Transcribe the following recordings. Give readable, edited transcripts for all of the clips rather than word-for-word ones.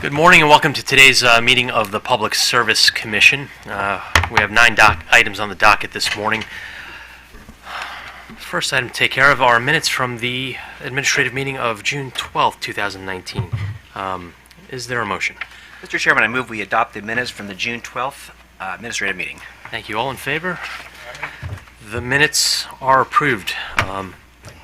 Good morning and welcome to today's meeting of the Public Service Commission. We have 9 items on the docket this morning. First item to take care of are minutes from the administrative meeting of June 12th, 2019. Is there a motion? Mr. Chairman, I move we adopt the minutes from the June 12th administrative meeting. Thank you. All in favor? The minutes are approved.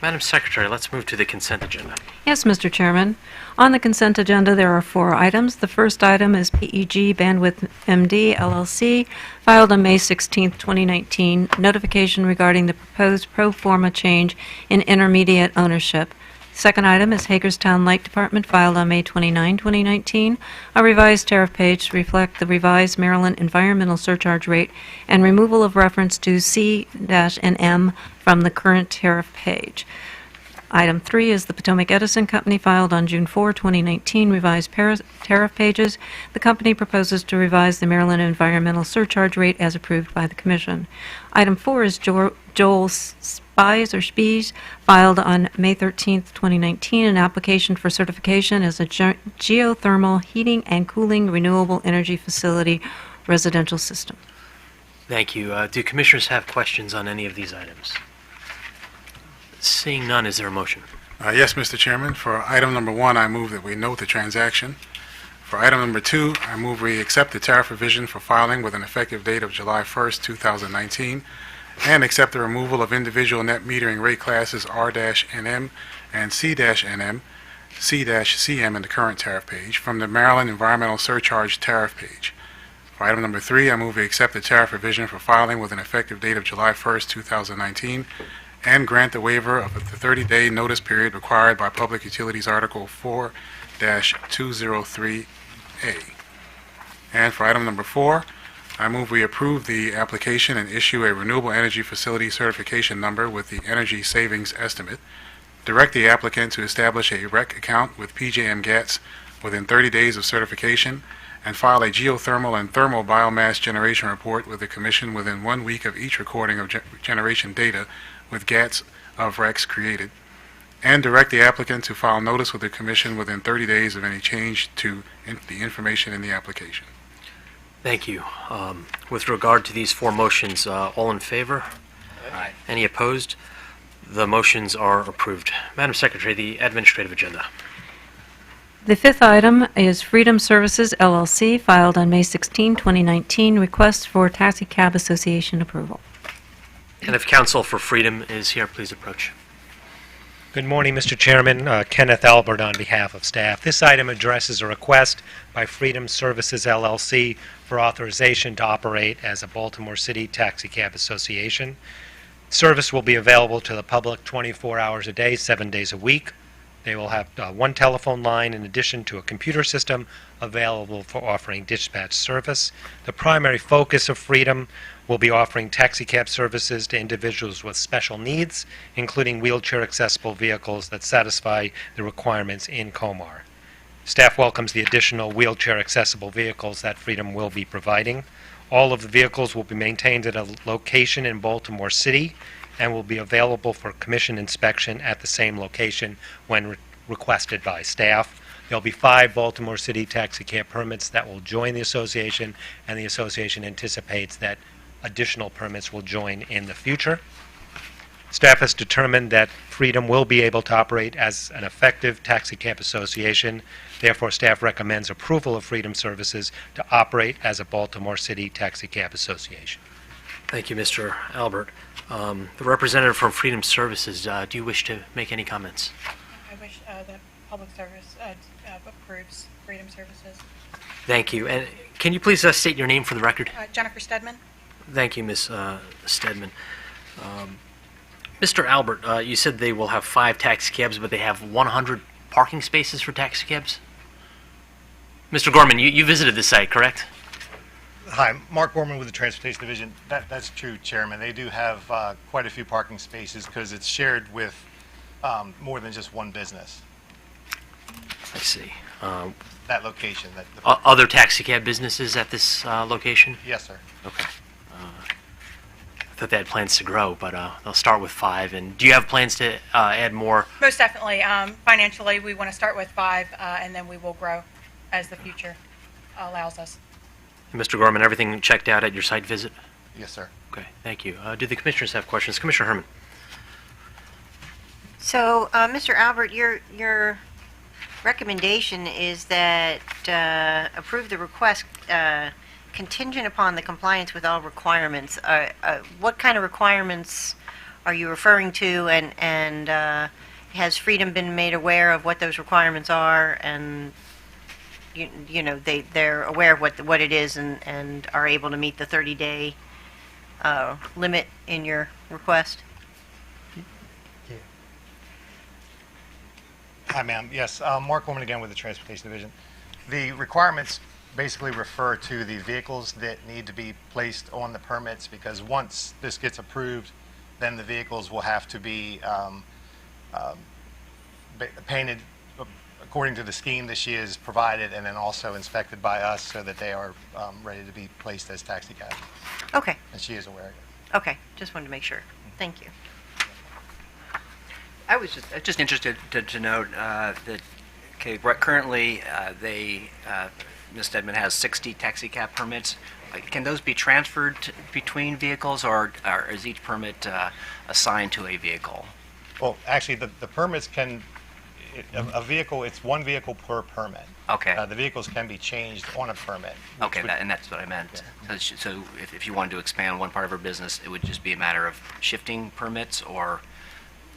Madam Secretary, let's move to the consent agenda. Yes, Mr. Chairman. On the consent agenda, there are 4 items. The first item is PEG Bandwidth MD, LLC, filed on May 16, 2019, notification regarding the proposed pro forma change in intermediate ownership. Second item is Hagerstown Light Department, filed on May 29, 2019, a revised tariff page to reflect the revised Maryland environmental surcharge rate and removal of reference to C-and-M from the current tariff page. Item 3 is the Potomac Edison Company, filed on June 4, 2019, revised tariff pages. The company proposes to revise the Maryland environmental surcharge rate as approved by the Commission. Item 4 is Joel Spies, filed on May 13, 2019, an application for certification as a geothermal heating and cooling renewable energy facility residential system. Thank you. Do commissioners have questions on any of these items? Seeing none, is there a motion? Yes, Mr. Chairman. For item number 1, I move that we note the transaction. For item number 2, I move we accept the tariff revision for filing with an effective date of July 1st, 2019, and accept the removal of individual net metering rate classes R-NM and C-NM, C-CM in the current tariff page from the Maryland Environmental Surcharge tariff page. For item number 3, I move we accept the tariff revision for filing with an effective date of July 1st, 2019, and grant the waiver of the 30-day notice period required by Public Utilities Article 4-203A. And for item number 4, I move we approve the application and issue a renewable energy facility certification number with the energy savings estimate, direct the applicant to establish a REC account with PJM GATS within 30 days of certification, and file a geothermal and thermal biomass generation report with the Commission within 1 week of each recording of generation data with GATS of RECs created, and direct the applicant to file notice with the Commission within 30 days of any change to the information in the application. Thank you. With regard to these 4 motions, all in favor? Aye. Any opposed? The motions are approved. Madam Secretary, the administrative agenda. The 5th item is Freedom Services, LLC, filed on May 16, 2019, request for Taxi Cab Association approval. And if counsel for Freedom is here, please approach. Good morning, Mr. Chairman. Kenneth Albert on behalf of staff. This item addresses a request by Freedom Services, LLC for authorization to operate as a Baltimore City Taxi Cab Association. Service will be available to the public 24 hours a day, 7 days a week. They will have 1 telephone line in addition to a computer system available for offering dispatch service. The primary focus of Freedom will be offering taxi cab services to individuals with special needs, including wheelchair-accessible vehicles that satisfy the requirements in COMAR. Staff welcomes the additional wheelchair-accessible vehicles that Freedom will be providing. All of the vehicles will be maintained at a location in Baltimore City and will be available for Commission inspection at the same location when requested by staff. There'll be 5 Baltimore City taxi cab permits that will join the association, and the association anticipates that additional permits will join in the future. Staff has determined that Freedom will be able to operate as an effective taxi cab association. Therefore, staff recommends approval of Freedom Services to operate as a Baltimore City taxi cab association. Thank you, Mr. Albert. The representative from Freedom Services, do you wish to make any comments? I wish that Public Service approves Freedom Services. Thank you. And can you please state your name for the record? Jennifer Stedman. Thank you, Ms. Stedman. Mr. Albert, you said they will have 5 taxi cabs, but they have 100 parking spaces for taxi cabs? Mr. Gorman, you visited the site, correct? Hi, Mark Gorman with the Transportation Division. That's true, Chairman. They do have quite a few parking spaces because it's shared with more than just one business. I see. That location. Other taxi cab businesses at this location? Yes, sir. Okay. I thought they had plans to grow, but they'll start with 5. And do you have plans to add more? Most definitely. Financially, we want to start with 5, and then we will grow as the future allows us. Mr. Gorman, everything checked out at your site visit? Yes, sir. Okay, thank you. Do the commissioners have questions? Commissioner Herman? So, Mr. Albert, your recommendation is that approve the request contingent upon the compliance with all requirements. What kind of requirements are you referring to, and has Freedom been made aware of what those requirements are, and you know they're aware of what it is, and are able to meet the 30-day limit in your request? Hi, ma'am. Yes, Mark Gorman again with the Transportation Division. The requirements basically refer to the vehicles that need to be placed on the permits, because once this gets approved, then the vehicles will have to be painted according to the scheme that she has provided, and then also inspected by us so that they are ready to be placed as taxi cabs. Okay, And she is aware of it. okay, just wanted to make sure. Thank you. I was just interested to note that, okay, currently, Ms. Stedman has 60 taxi cab permits. Can those be transferred between vehicles, or is each permit assigned to a vehicle? Well, actually, the permits can, a vehicle, it's one vehicle per permit. Okay. The vehicles can be changed on a permit. which Okay, would- and that's what I meant. So if you wanted to expand one part of her business, it would just be a matter of shifting permits, or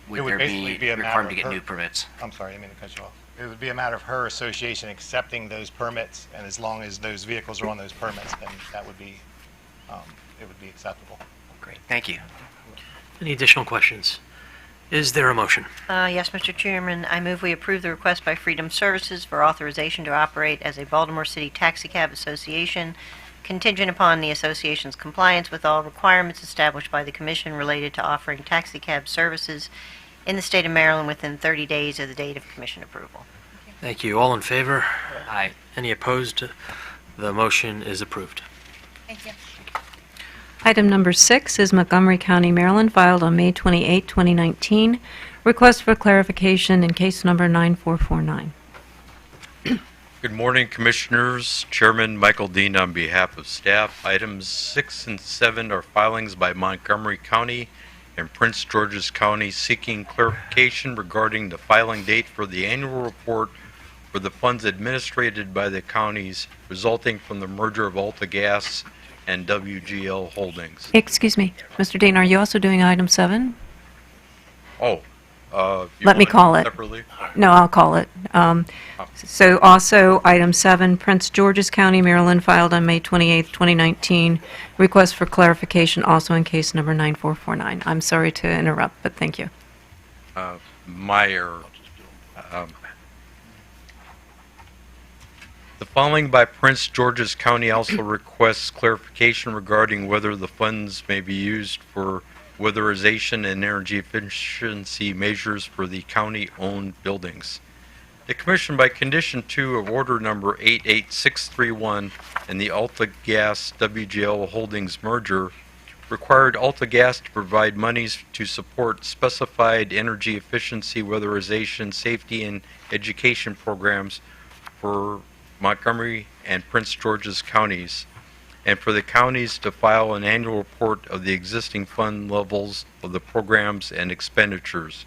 It would would there basically be a matter requirement to of get her- new permits? I'm sorry, I didn't mean to cut you off. It would be a matter of her association accepting those permits, and as long as those vehicles are on those permits, then that would be, it would be acceptable. Great, thank you. Any additional questions? Is there a motion? Yes, Mr. Chairman, I move we approve the request by Freedom Services for authorization to operate as a Baltimore City Taxi Cab Association, contingent upon the association's compliance with all requirements established by the Commission related to offering taxi cab services in the state of Maryland within 30 days of the date of Commission approval. Thank you. All in favor? Aye. Any opposed? The motion is approved. Thank you. Item number 6 is Montgomery County, Maryland, filed on May 28, 2019. Request for clarification in case number 9449. Good morning, Commissioners. Chairman Michael Dean on behalf of staff. Items 6 and 7 are filings by Montgomery County and Prince George's County seeking clarification regarding the filing date for the annual report for the funds administered by the counties resulting from the merger of Alta Gas and WGL Holdings. Excuse me, Mr. Dean, are you also doing item 7? Oh, you Let me want call it. Separately? No, I'll call it. So also, item 7, Prince George's County, Maryland, filed on May 28, 2019. Request for clarification also in case number 9449. I'm sorry to interrupt, but thank you. Meyer. The following by Prince George's County also requests clarification regarding whether the funds may be used for weatherization and energy efficiency measures for the county-owned buildings. The Commission, by Condition 2 of Order Number 88631 and the Alta Gas WGL Holdings merger, required Alta Gas to provide monies to support specified energy efficiency, weatherization, safety, and education programs for Montgomery and Prince George's counties, and for the counties to file an annual report of the existing fund levels of the programs and expenditures.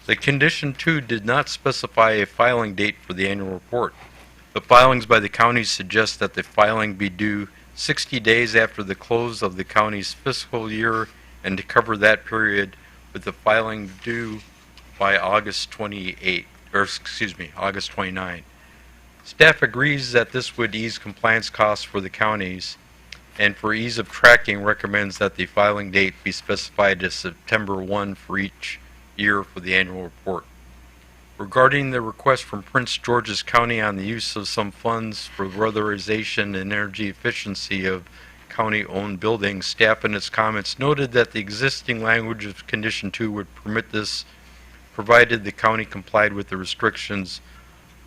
The Condition 2 did not specify a filing date for the annual report. The filings by the counties suggest that the filing be due 60 days after the close of the county's fiscal year, and to cover that period, with the filing due by August 29. Staff agrees that this would ease compliance costs for the counties, and for ease of tracking recommends that the filing date be specified as September 1 for each year for the annual report. Regarding the request from Prince George's County on the use of some funds for weatherization and energy efficiency of county-owned buildings, staff in its comments noted that the existing language of Condition 2 would permit this, provided the county complied with the restrictions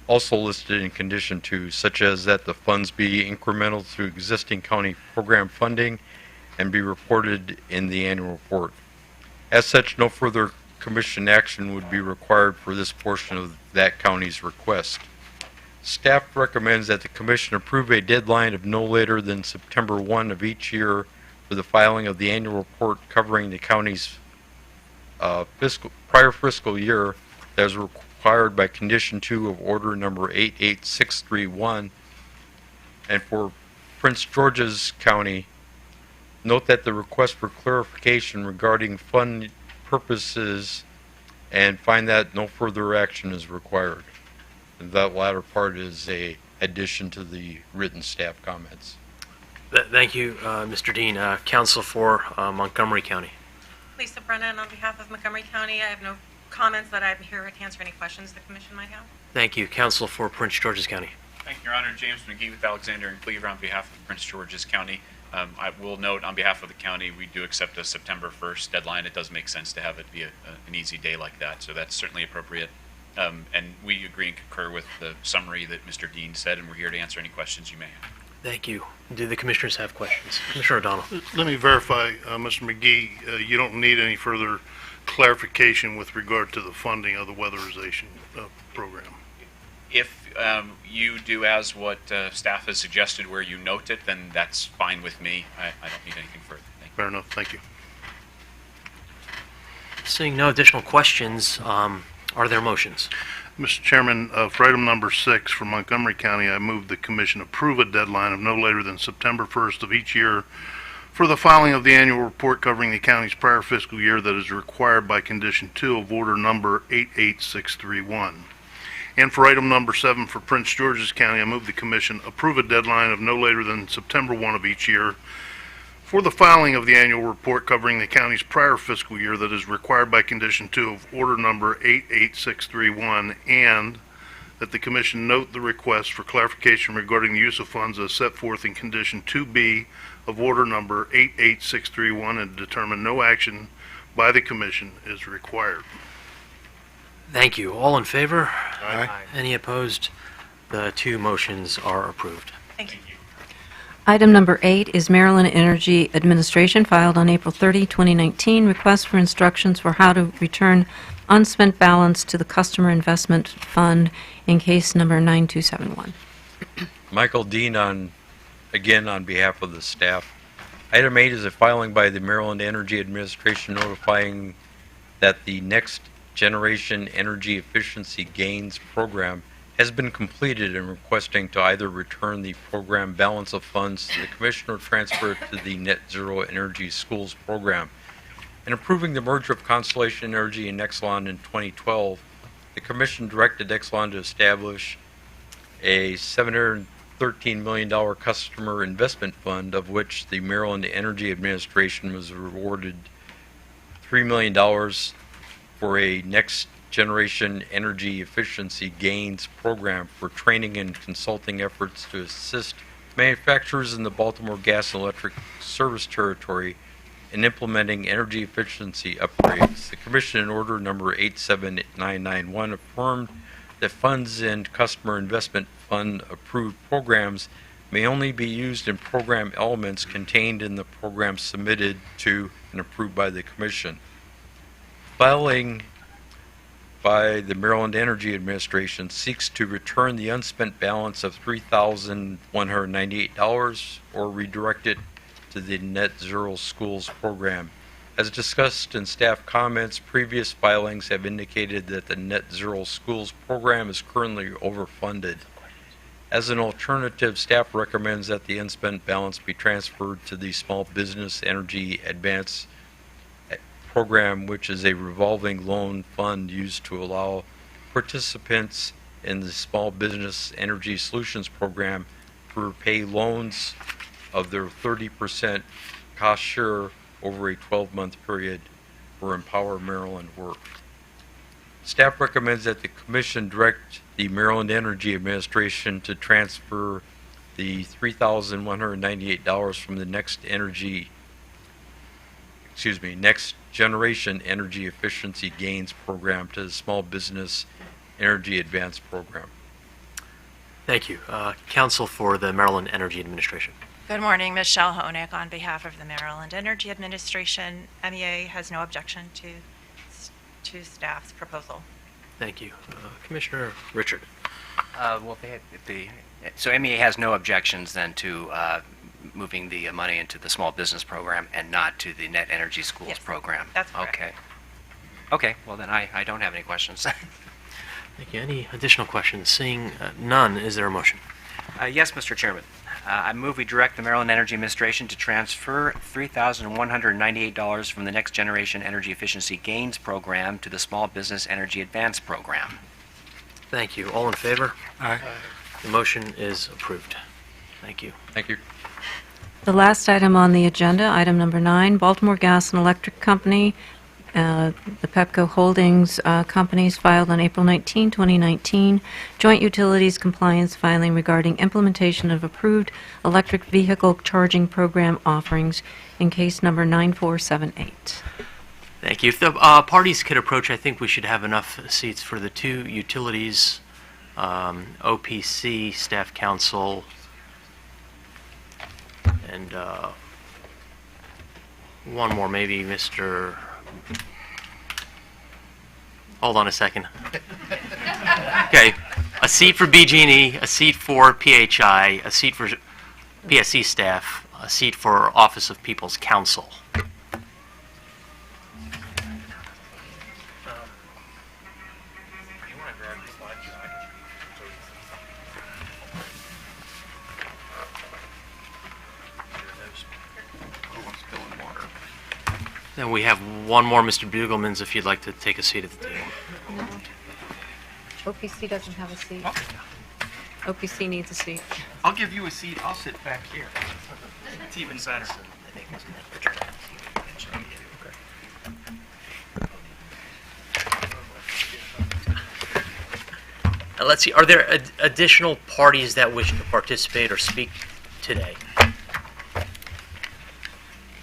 also listed in Condition 2, such as that the funds be incremental through existing county program funding and be reported in the annual report. As such, no further Commission action would be required for this portion of that county's request. Staff recommends that the commission approve a deadline of no later than September 1 of each year for the filing of the annual report covering the county's prior fiscal year that is required by Condition 2 of Order Number 88631. And for Prince George's County, note that the request for clarification regarding fund purposes and find that no further action is required. And that latter part is a addition to the written staff comments. Thank you, Mr. Dean. Counsel for Montgomery County. Lisa Brennan on behalf of Montgomery County. I have no comments, but I'm here to answer any questions the commission might have. Thank you. Counsel for Prince George's County. Thank you, Your Honor. James McGee with Alexander and Cleaver on behalf of Prince George's County. I will note on behalf of the county, we do accept a September 1st deadline. It does make sense to have it be an easy day like that, so that's certainly appropriate. And we agree and concur with the summary that Mr. Dean said, and we're here to answer any questions you may have. Thank you. Do the commissioners have questions? Commissioner O'Donnell. Let me verify, Mr. McGee, you don't need any further clarification with regard to the funding of the weatherization program. If you do as what staff has suggested where you note it, then that's fine with me. I don't need anything further. Thank you. Fair enough, thank you. Seeing no additional questions, are there motions? Mr. Chairman, for item number 6 for Montgomery County, I move the commission approve a deadline of no later than September 1st of each year for the filing of the annual report covering the county's prior fiscal year that is required by Condition 2 of Order Number 88631. And for item number 7 for Prince George's County, I move the commission approve a deadline of no later than September 1 of each year for the filing of the annual report covering the county's prior fiscal year that is required by Condition 2 of Order Number 88631, and that the commission note the request for clarification regarding the use of funds as set forth in Condition 2B of Order Number 88631 and determine no action by the commission is required. Thank you. All in favor? Aye. Any opposed? The two motions are approved. Thank you. Item number 8 is Maryland Energy Administration, filed on April 30, 2019, request for instructions for how to return unspent balance to the Customer Investment Fund in case number 9271. Michael Dean again on behalf of the staff. Item 8 is a filing by the Maryland Energy Administration notifying that the Next Generation Energy Efficiency Gains Program has been completed and requesting to either return the program balance of funds to the commission or transfer it to the Net Zero Energy Schools program. In approving the merger of Constellation Energy and Exelon in 2012, the commission directed Exelon to establish a $713 million customer investment fund, of which the Maryland Energy Administration was awarded $3 million for a Next Generation Energy Efficiency Gains Program for training and consulting efforts to assist manufacturers in the Baltimore Gas and Electric Service Territory in implementing energy efficiency upgrades. The Commission in Order Number 87991 affirmed that funds in Customer Investment Fund approved programs may only be used in program elements contained in the program submitted to and approved by the Commission. Filing by the Maryland Energy Administration seeks to return the unspent balance of $3,198 or redirect it to the Net Zero Schools program. As discussed in staff comments, previous filings have indicated that the Net Zero Schools program is currently overfunded. As an alternative, staff recommends that the unspent balance be transferred to the Small Business Energy Advance program, which is a revolving loan fund used to allow participants in the Small Business Energy Solutions program to repay loans of their 30% cost share over a 12-month period for Empower Maryland work. Staff recommends that the Commission direct the Maryland Energy Administration to transfer the $3,198 from the Next Generation Energy Efficiency Gains Program to the Small Business Energy Advance Program. Thank you. Counsel for the Maryland Energy Administration. Good morning, Michelle Honig on behalf of the Maryland Energy Administration. MEA has no objection to staff's proposal. Thank you. Commissioner Richard. Well, so MEA has no objections then to moving the money into the small business program and not to the Net Energy Schools Yes, program? that's correct. Okay. Okay, well then I don't have any questions. Thank you. Any additional questions? Seeing none, is there a motion? Yes, Mr. Chairman. I move we direct the Maryland Energy Administration to transfer $3,198 from the Next Generation Energy Efficiency Gains Program to the Small Business Energy Advance Program. Thank you. All in favor? Aye. The motion is approved. Thank you. Thank you. The last item on the agenda, item number 9, Baltimore Gas and Electric Company, the Pepco Holdings companies filed on April 19, 2019, joint utilities compliance filing regarding implementation of approved electric vehicle charging program offerings in case number 9478. Thank you. If the parties could approach, I think we should have enough seats for the two utilities, OPC, Staff Council, and one more, maybe Mr. Hold on a second. Okay, a seat for BG&E, a seat for PHI, a seat for PSC staff, a seat for Office of People's Counsel. Then we have one more, Mr. Bugelmans, if you'd like to take a seat at the table. OPC doesn't have a seat. OPC needs a seat. I'll give you a seat. I'll sit back here. It's even better. Let's see, are there additional parties that wish to participate or speak today?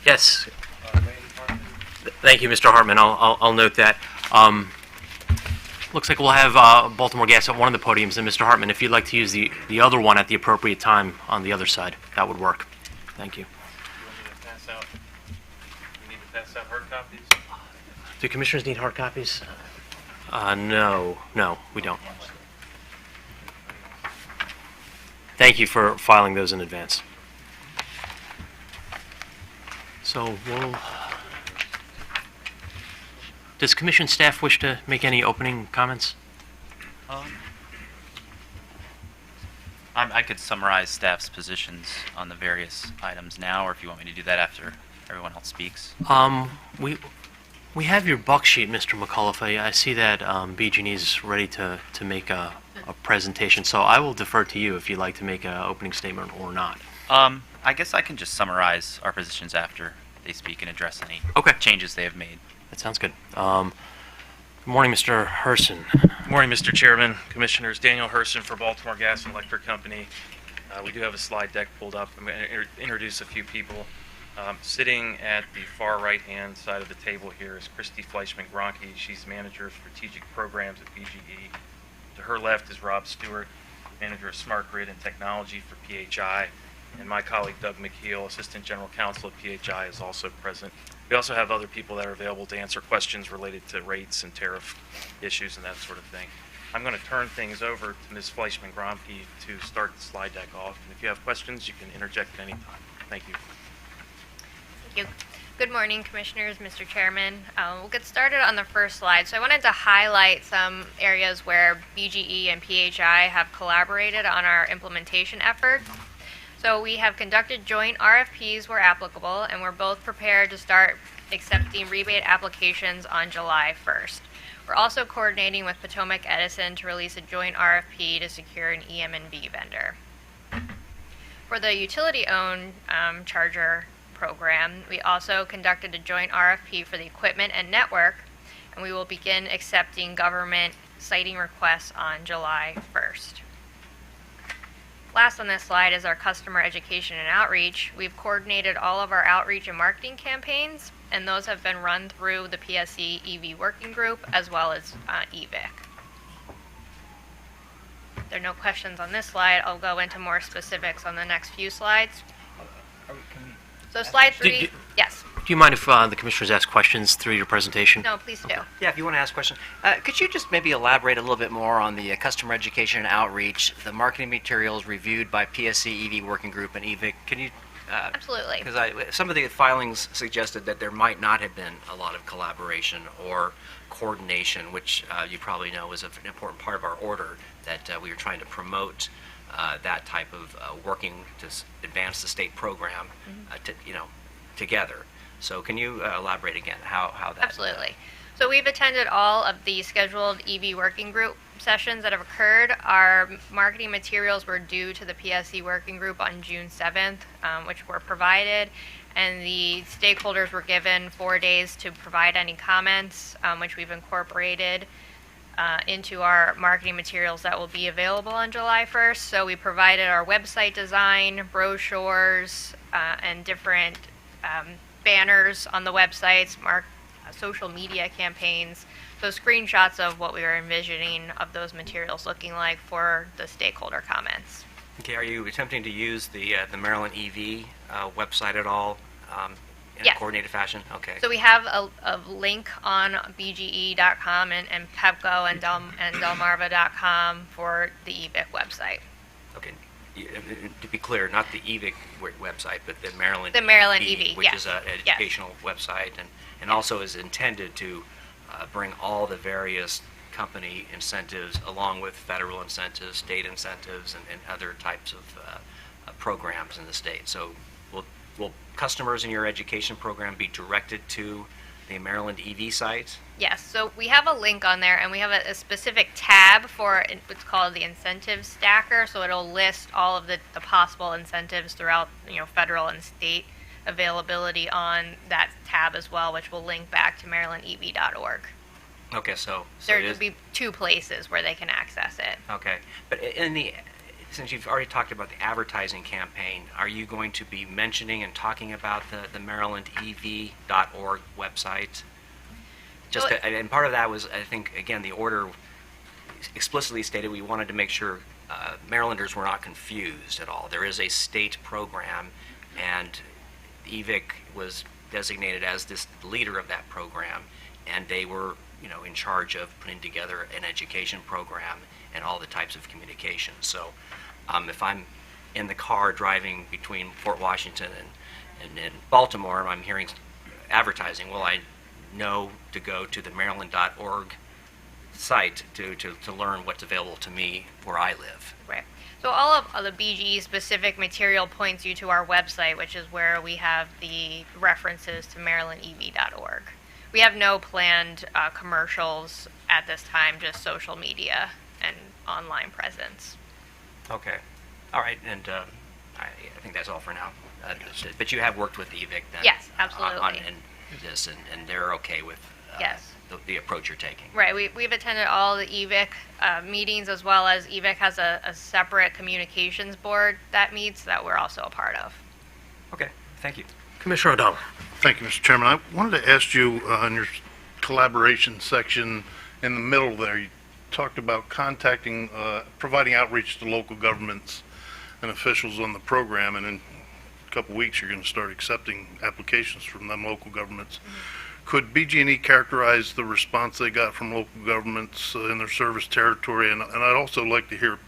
Yes. Thank you, Mr. Hartman. I'll note that. Looks like we'll have Baltimore Gas at one of the podiums, and Mr. Hartman, if you'd like to use the other one at the appropriate time on the other side, that would work. Thank you. You need to pass out hard copies? Do commissioners need hard copies? No, we don't. Thank you for filing those in advance. So does commission staff wish to make any opening comments? I could summarize staff's positions on the various items now, or if you want me to do that after everyone else speaks. We have your buck sheet, Mr. McAuliffe. I see that BG&E is ready to make a presentation, so I will defer to you if you'd like to make an opening statement or not. I guess I can just summarize our positions after they speak and address any changes they have made. That sounds good. Good morning, Mr. Herson. Good morning, Mr. Chairman, Commissioners. Daniel Herson for Baltimore Gas and Electric Company. We do have a slide deck pulled up. I'm going to introduce a few people. Sitting at the far right-hand side of the table here is Christy Fleischman-Gronke. She's Manager of Strategic Programs at BGE. To her left is Rob Stewart, Manager of Smart Grid and Technology for PHI. And my colleague Doug McKeel, Assistant General Counsel at PHI, is also present. We also have other people that are available to answer questions related to rates and tariff issues and that sort of thing. I'm going to turn things over to Ms. Fleischman-Gronke to start the slide deck off. And if you have questions, you can interject at any time. Thank you. Thank you. Good morning, Commissioners, Mr. Chairman. We'll get started on the first slide. So I wanted to highlight some areas where BGE and PHI have collaborated on our implementation efforts. So we have conducted joint RFPs where applicable, and we're both prepared to start accepting rebate applications on July 1st. We're also coordinating with Potomac Edison to release a joint RFP to secure an EM&B vendor. For the utility-owned charger program, we also conducted a joint RFP for the equipment and network, and we will begin accepting government siting requests on July 1st. Last on this slide is our customer education and outreach. We've coordinated all of our outreach and marketing campaigns, and those have been run through the PSC EV Working Group as well as EVIC. If there are no questions on this slide, I'll go into more specifics on the next few slides. So slide 3, yes. Do you mind if the commissioners ask questions through your presentation? No, please do. Yeah, if you want to ask a question. Could you just maybe elaborate a little bit more on the customer education and outreach, the marketing materials reviewed by PSC, EV Working Group, and EVIC? Can you... Absolutely. Because some of the filings suggested that there might not have been a lot of collaboration or coordination, which you probably know is an important part of our order, that we were trying to promote that type of working to advance the state program together. So can you elaborate again how that... Absolutely. So we've attended all of the scheduled EV working group sessions that have occurred. Our marketing materials were due to the PSC working group on June 7th, which were provided, and the stakeholders were given 4 days to provide any comments, which we've incorporated into our marketing materials that will be available on July 1st. So we provided our website design, brochures, and different banners on the websites, social media campaigns, so screenshots of what we were envisioning of those materials looking like for the stakeholder comments. Okay, are you attempting to use the Maryland EV website at all in Yes. a coordinated fashion? Okay. So we have a link on bge.com and PEPCO and Delmarva.com for the EVIC website. Okay. To be clear, not the EVIC website, but the Maryland The Maryland EV, which yes. is an educational website and also is intended to bring all the various company incentives along with federal incentives, state incentives, and other types of programs in the state. So will customers in your education program be directed to the Maryland EV site? Yes, so we have a link on there, and we have a specific tab for what's called the incentive stacker. So it'll list all of the possible incentives throughout, federal and state availability on that tab as well, which will link back to marylandev.org. Okay, so There it will is, be 2 places where they can access it. okay, but since you've already talked about the advertising campaign, are you going to be mentioning and talking about the marylandev.org website? And part of that was, I think, again, the order explicitly stated we wanted to make sure Marylanders were not confused at all. There is a state program, and EVIC was designated as this leader of that program, and they were, in charge of putting together an education program and all the types of communication. So if I'm in the car driving between Fort Washington and Baltimore, and I'm hearing advertising, well, I know to go to the maryland.org site to learn what's available to me where I live. Right. So all of the BGE specific material points you to our website, which is where we have the references to marylandev.org. We have no planned commercials at this time, just social media and online presence. Okay. All right. And I think that's all for now. But you have worked with EVIC then? Yes, absolutely. On this, and they're okay with Yes. the approach you're taking. Right. We've attended all the EVIC meetings, as well as EVIC has a separate communications board that meets that we're also a part of. Okay. Thank you. Commissioner O'Donnell. Thank you, Mr. Chairman. I wanted to ask you in your collaboration section in the middle there, you talked about providing outreach to local governments and officials on the program, and in a couple weeks you're going to start accepting applications from them local governments. Mm-hmm. Could BG&E characterize the response they got from local governments in their service territory? And I'd also like to hear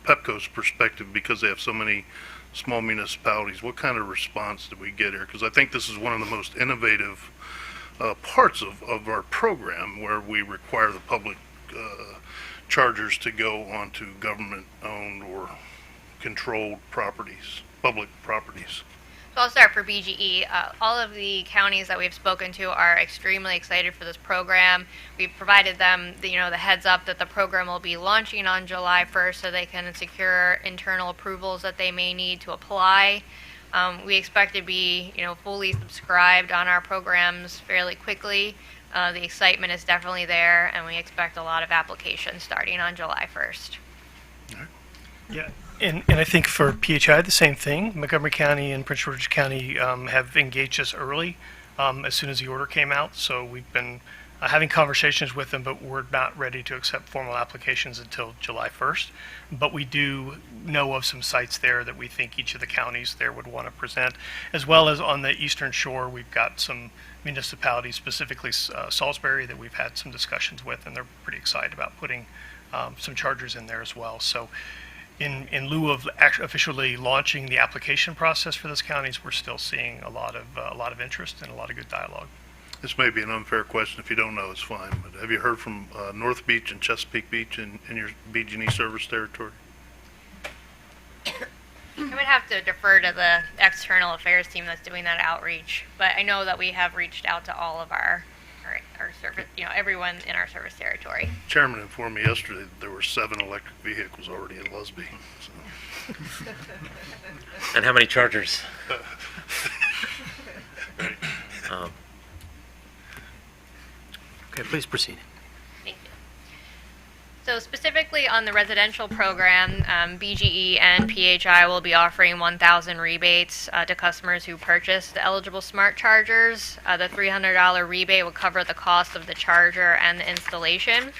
PEPCO's perspective, because they have so many small municipalities. What kind of response did we get here? Because I think this is one of the most innovative parts of our program, where we require the public chargers to go onto government-owned or controlled properties, public properties. So I'll start for BGE. All of the counties that we've spoken to are extremely excited for this program. We've provided them the heads up that the program will be launching on July 1st, so they can secure internal approvals that they may need to apply. We expect to be fully subscribed on our programs fairly quickly. The excitement is definitely there, and we expect a lot of applications starting on July 1st. Yeah, and I think for PHI, the same thing. Montgomery County and Prince George's County have engaged us early as soon as the order came out. So we've been having conversations with them, but we're not ready to accept formal applications until July 1st. But we do know of some sites there that we think each of the counties there would want to present, as well as on the Eastern Shore, we've got some municipalities, specifically Salisbury, that we've had some discussions with, and they're pretty excited about putting some chargers in there as well. So in lieu of officially launching the application process for those counties, we're still seeing a lot of interest and a lot of good dialogue. This may be an unfair question. If you don't know, it's fine. But have you heard from North Beach and Chesapeake Beach in your BG&E service territory? I would have to defer to the external affairs team that's doing that outreach, but I know that we have reached out to all of our service, everyone in our service territory. Chairman informed me yesterday that there were 7 electric vehicles already in Lusby. So. And how many chargers? Okay, please proceed. Thank you. So specifically on the residential program, BGE and PHI will be offering 1,000 rebates to customers who purchase the eligible smart chargers. The $300 rebate will cover the cost of the charger and the installation.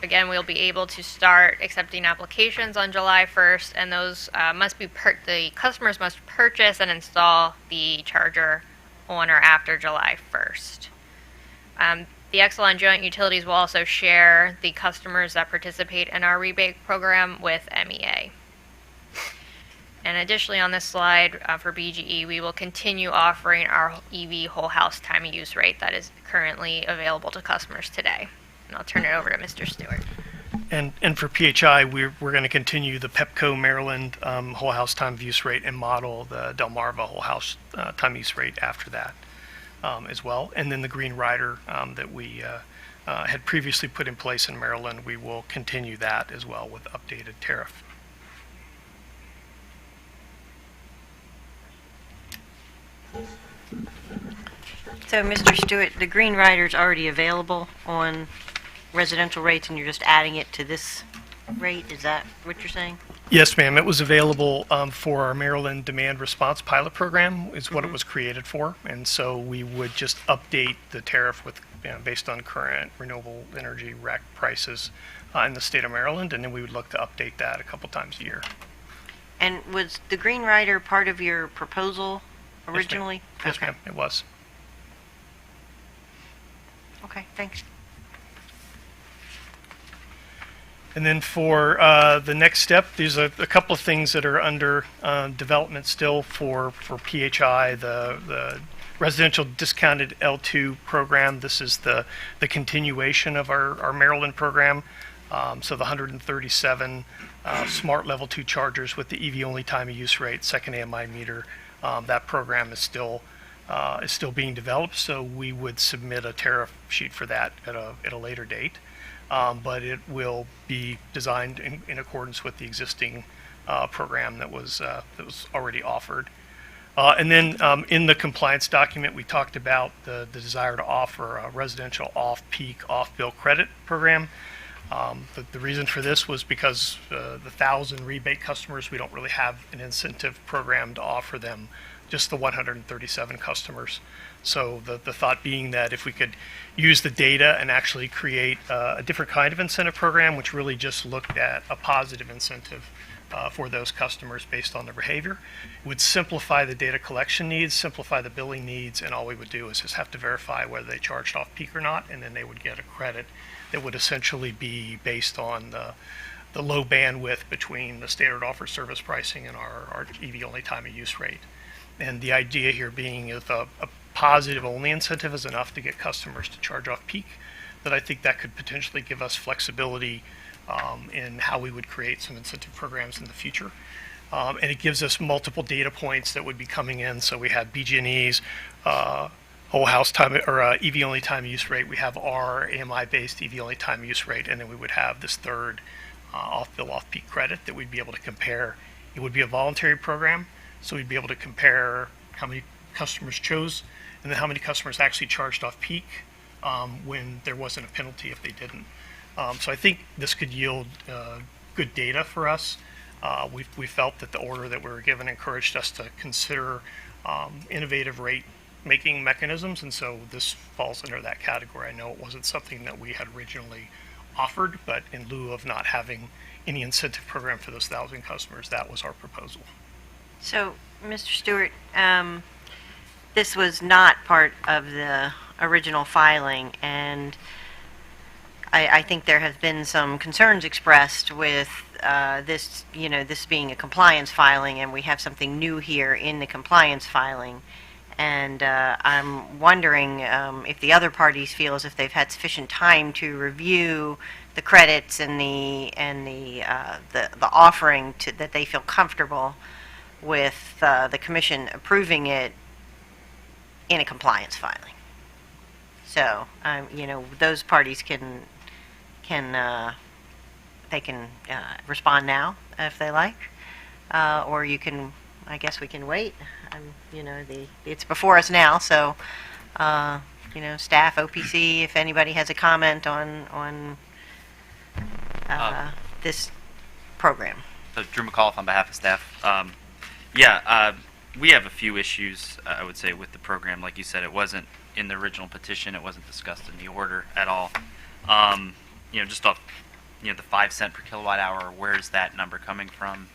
Again, we'll be able to start accepting applications on July 1st, and those the customers must purchase and install the charger on or after July 1st. The Exelon Joint Utilities will also share the customers that participate in our rebate program with MEA. And additionally on this slide for BGE, we will continue offering our EV whole house time of use rate that is currently available to customers today. And I'll turn it over to Mr. Stewart. And for PHI, we're going to continue the Pepco Maryland whole house time of use rate and model the Delmarva whole house time of use rate after that. As well. And then the Green Rider that we had previously put in place in Maryland, we will continue that as well with updated tariff. So, Mr. Stewart, the Green Rider's already available on residential rates, and you're just adding it to this rate? Is that what you're saying? Yes, ma'am. It was available for our Maryland Demand Response Pilot Program is what it was created for. And so we would just update the tariff with based on current renewable energy REC prices in the state of Maryland, and then we would look to update that a couple times a year. And was the Green Rider part of your proposal originally? Yes, ma'am. It was. Okay, thanks. And then for the next step, there's a couple of things that are under development still for PHI, the residential discounted L2 program. This is the continuation of our Maryland program. So the 137 smart level 2 chargers with the EV only time of use rate, second AMI meter. That program is still being developed. So we would submit a tariff sheet for that at a later date. But it will be designed in accordance with the existing program that was already offered. And then in the compliance document, we talked about the desire to offer a residential off-peak, off-bill credit program. The reason for this was because the 1,000 rebate customers, we don't really have an incentive program to offer them, just the 137 customers. So the thought being that if we could use the data and actually create a different kind of incentive program, which really just looked at a positive incentive for those customers based on their behavior, it would simplify the data collection needs, simplify the billing needs, and all we would do is just have to verify whether they charged off peak or not, and then they would get a credit that would essentially be based on the low bandwidth between the standard offer service pricing and our EV only time of use rate. And the idea here being if a positive only incentive is enough to get customers to charge off peak, that I think that could potentially give us flexibility in how we would create some incentive programs in the future. And it gives us multiple data points that would be coming in. So we have BG&E's whole house time or EV only time of use rate. We have our AMI based EV only time of use rate, and then we would have this third off-bill off-peak credit that we'd be able to compare. It would be a voluntary program, so we'd be able to compare how many customers chose and then how many customers actually charged off peak when there wasn't a penalty if they didn't. So I think this could yield good data for us. We felt that the order that we were given encouraged us to consider innovative rate making mechanisms, and so this falls under that category. I know it wasn't something that we had originally offered, but in lieu of not having any incentive program for those 1,000 customers, that was our proposal. So, Mr. Stewart, this was not part of the original filing, and I think there have been some concerns expressed with this, this being a compliance filing, and we have something new here in the compliance filing. And I'm wondering if the other parties feel as if they've had sufficient time to review the credits and the offering that they feel comfortable with the commission approving it in a compliance filing. So, those parties can respond now if they like, or you can. I guess we can wait. It's before us now, so staff, OPC, if anybody has a comment on this program. So Drew McAuliffe on behalf of staff. We have a few issues, I would say, with the program. Like you said, it wasn't in the original petition. It wasn't discussed in the order at all. Just off, the 5 cent per kilowatt hour, where's that number coming from?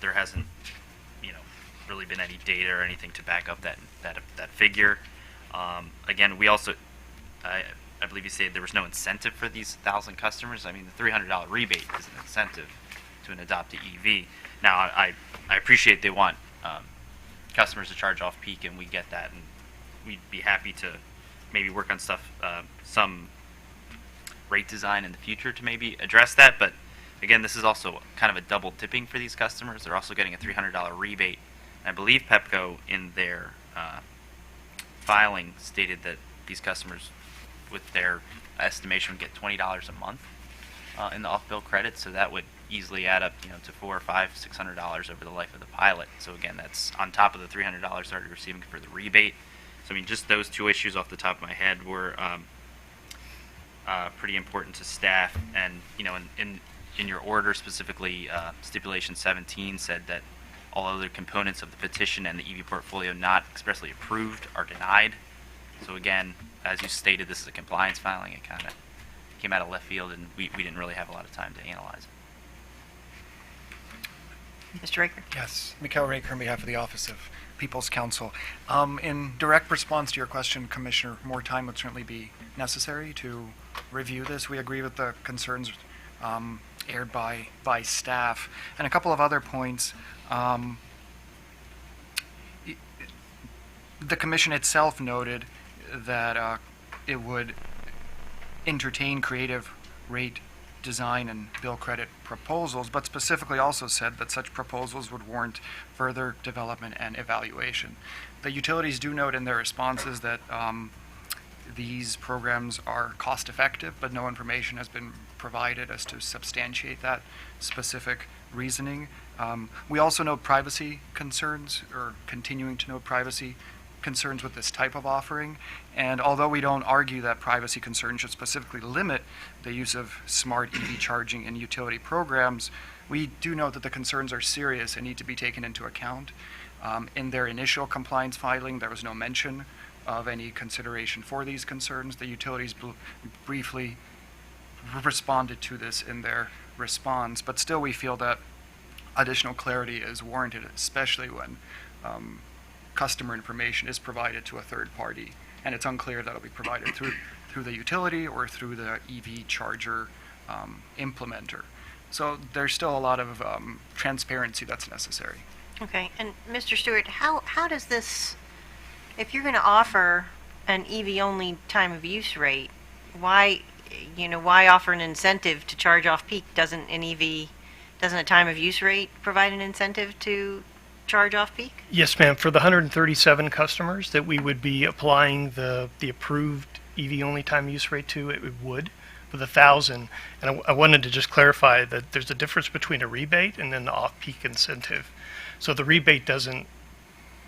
There hasn't, really been any data or anything to back up that figure. Again, we also, I believe you said there was no incentive for these 1,000 customers. I mean, the $300 rebate is an incentive to an adopted EV. Now, I appreciate they want customers to charge off peak, and we get that, and we'd be happy to maybe work on stuff, some rate design in the future to maybe address that. But again, this is also kind of a double tipping for these customers. They're also getting a $300 rebate. I believe Pepco in their filing stated that these customers, with their estimation, would get $20 a month in the off-bill credit. So that would easily add up, to $400, $500, $600 over the life of the pilot. So again, that's on top of the $300 they're already receiving for the rebate. So I mean, just those two issues off the top of my head were pretty important to staff. And in your order specifically, stipulation 17 said that all other components of the petition and the EV portfolio not expressly approved are denied. So again, as you stated, this is a compliance filing. It kind of came out of left field, and we didn't really have a lot of time to analyze it. Mr. Raker? Yes, Mikhail Raker on behalf of the Office of People's Counsel. In direct response to your question, Commissioner, more time would certainly be necessary to review this. We agree with the concerns aired by staff. And a couple of other points. The Commission itself noted that it would entertain creative rate design and bill credit proposals, but specifically also said that such proposals would warrant further development and evaluation. The utilities do note in their responses that these programs are cost effective, but no information has been provided as to substantiate that specific reasoning. We also note privacy concerns, or continuing to note privacy concerns with this type of offering. And although we don't argue that privacy concerns should specifically limit the use of smart EV charging in utility programs, we do note that the concerns are serious and need to be taken into account. In their initial compliance filing, there was no mention of any consideration for these concerns. The utilities briefly responded to this in their response, but still we feel that additional clarity is warranted, especially when customer information is provided to a third party, and it's unclear that it'll be provided through the utility or through the EV charger implementer. So there's still a lot of transparency that's necessary. Okay, and Mr. Stewart, how does this, if you're going to offer an EV-only time of use rate, why offer an incentive to charge off peak? Doesn't a time of use rate provide an incentive to charge off peak? Yes, ma'am. For the 137 customers that we would be applying the approved EV-only time use rate to, it would. For the 1,000, and I wanted to just clarify that there's a difference between a rebate and then the off-peak incentive. So the rebate doesn't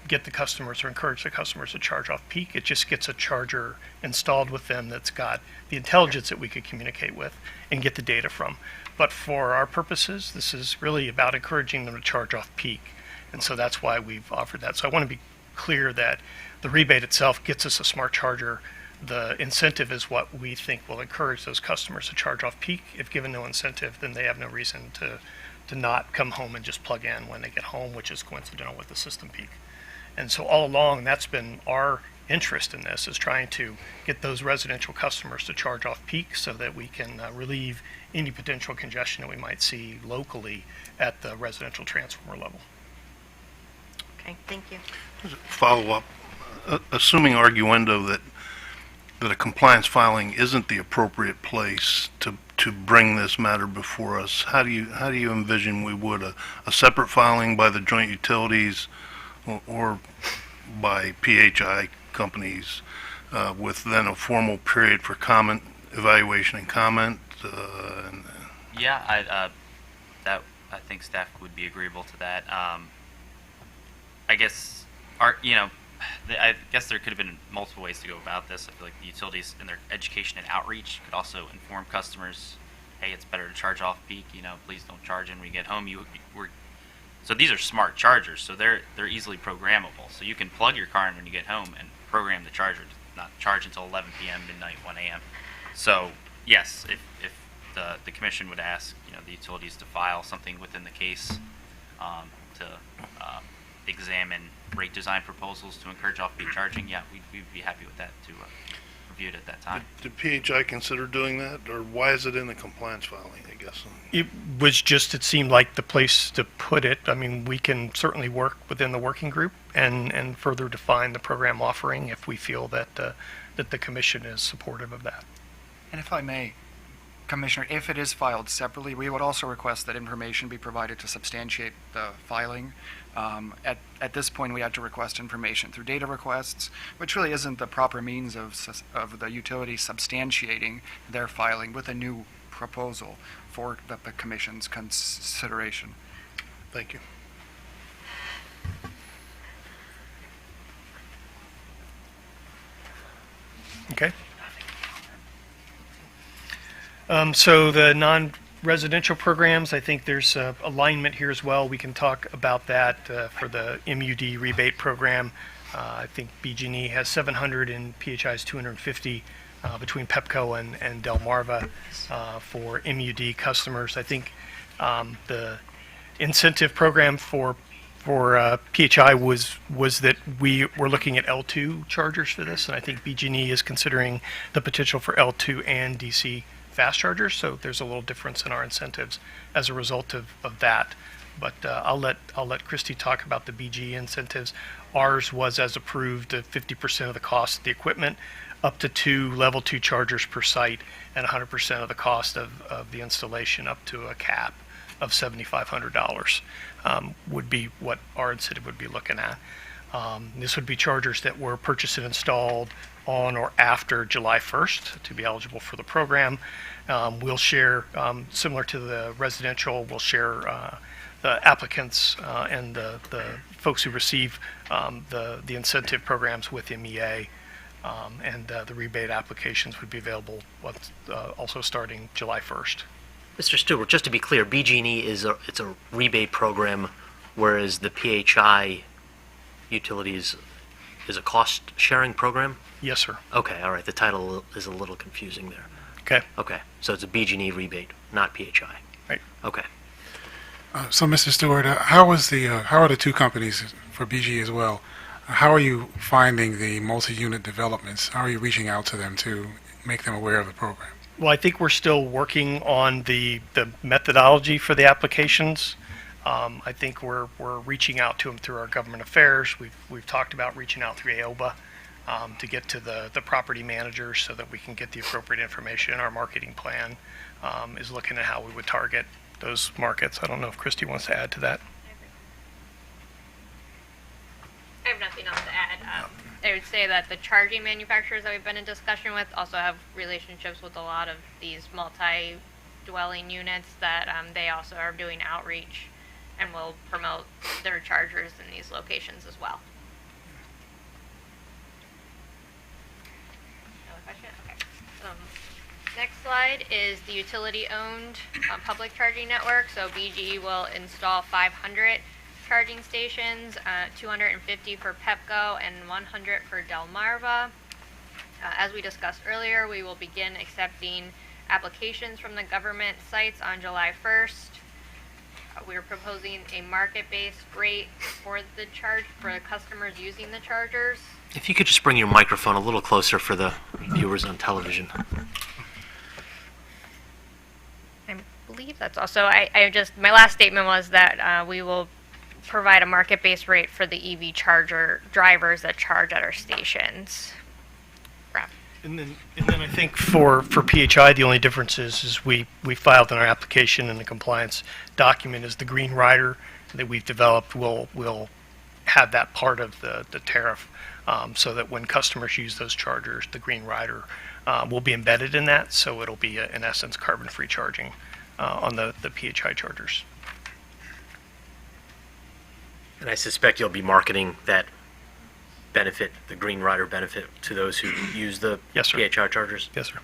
get the customers or encourage the customers to charge off peak. It just gets a charger installed with them that's got the intelligence that we could communicate with and get the data from. But for our purposes, this is really about encouraging them to charge off peak. And so that's why we've offered that. So I want to be clear that the rebate itself gets us a smart charger. The incentive is what we think will encourage those customers to charge off peak. If given no incentive, then they have no reason to not come home and just plug in when they get home, which is coincidental with the system peak. And so all along, that's been our interest in this, is trying to get those residential customers to charge off peak so that we can relieve any potential congestion that we might see locally at the residential transformer level. Okay, thank you. Follow up, assuming arguendo that a compliance filing isn't the appropriate place to bring this matter before us, how do you envision we would a separate filing by the joint utilities or by PHI companies with then a formal period for comment, evaluation, and comment? Yeah, I think staff would be agreeable to that. I guess I guess there could have been multiple ways to go about this. I feel like the utilities in their education and outreach could also inform customers, hey, it's better to charge off peak, please don't charge when we get home. So these are smart chargers, so they're easily programmable. So you can plug your car in when you get home and program the charger to not charge until 11 p.m., midnight, 1 a.m. So yes, if the commission would ask the utilities to file something within the case to examine rate design proposals to encourage off-peak charging, yeah, we'd be happy with that to review it at that time. Did PHI consider doing that, or why is it in the compliance filing, I guess? It was just, it seemed like the place to put it. I mean, we can certainly work within the working group and further define the program offering if we feel that the commission is supportive of that. And if I may, Commissioner, if it is filed separately, we would also request that information be provided to substantiate the filing. At this point, we had to request information through data requests, which really isn't the proper means of the utility substantiating their filing with a new proposal for the Commission's consideration. Thank you. Okay. So the non-residential programs, I think there's alignment here as well. We can talk about that for the MUD rebate program. I think BG&E has 700 and PHI is 250 between Pepco and Delmarva for MUD customers. I think the incentive program for PHI was that we were looking at L2 chargers for this, and I think BG&E is considering the potential for L2 and DC fast chargers, so there's a little difference in our incentives as a result of that. But I'll let Christy talk about the BG incentives. Ours was, as approved, 50% of the cost of the equipment, up to 2 level 2 chargers per site, and 100% of the cost of the installation up to a cap of $7,500 would be what our incentive would be looking at. This would be chargers that were purchased and installed on or after July 1st to be eligible for the program. We'll share, similar to the residential, we'll share the applicants and the folks who receive the incentive programs with MEA, and the rebate applications would be available also starting July 1st. Mr. Stewart, just to be clear, BG&E it's a rebate program, whereas the PHI utilities is a cost-sharing program? Yes, sir. Okay, all right. The title is a little confusing there. Okay. Okay, so it's a BG&E rebate, not PHI. Right. Okay. So, Mr. Stewart, how are the two companies for BG as well? How are you finding the multi-unit developments? How are you reaching out to them to make them aware of the program? Well, I think we're still working on the methodology for the applications. I think we're reaching out to them through our government affairs. We've talked about reaching out through AOBA to get to the property managers so that we can get the appropriate information. Our marketing plan is looking at how we would target those markets. I don't know if Christy wants to add to that. I have nothing else to add. I would say that the charging manufacturers that we've been in discussion with also have relationships with a lot of these multi-dwelling units that they also are doing outreach and will promote their chargers in these locations as well. Another question? Okay. Next slide is the utility-owned public charging network. So BGE will install 500 charging stations, 250 for Pepco and 100 for Delmarva. As we discussed earlier, we will begin accepting applications from the government sites on July 1st. We're proposing a market-based rate for the customers using the chargers. If you could just bring your microphone a little closer for the viewers on television. I believe that's also, my last statement was that we will provide a market-based rate for the EV charger drivers that charge at our stations. And then I think for PHI, the only difference is we filed in our application, and the compliance document is the Green Rider that we've developed will have that part of the tariff, so that when customers use those chargers, the Green Rider will be embedded in that, so it'll be, in essence, carbon-free charging on the PHI chargers. And I suspect you'll be marketing that benefit, the Green Rider benefit, to those who use the Yes, sir. PHI chargers? Yes, sir.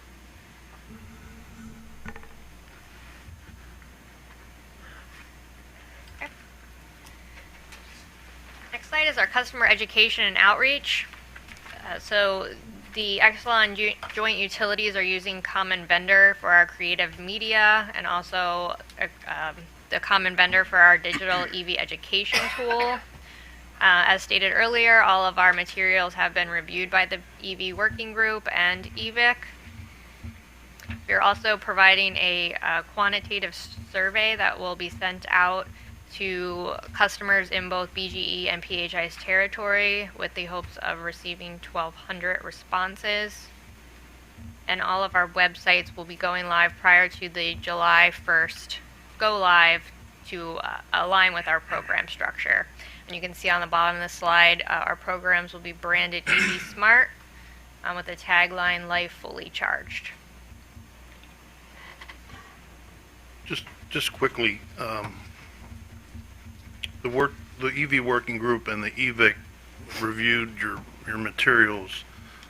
Next slide is our customer education and outreach. So the Exelon joint utilities are using Common Vendor for our creative media, and also the Common Vendor for our digital EV education tool. As stated earlier, all of our materials have been reviewed by the EV Working Group and EVIC. We're also providing a quantitative survey that will be sent out to customers in both BGE and PHI's territory with the hopes of receiving 1,200 responses. And all of our websites will be going live prior to the July 1st go live to align with our program structure. And you can see on the bottom of the slide, our programs will be branded EV Smart with the tagline Life Fully Charged. Just quickly, the EV Working Group and the EVIC reviewed your materials.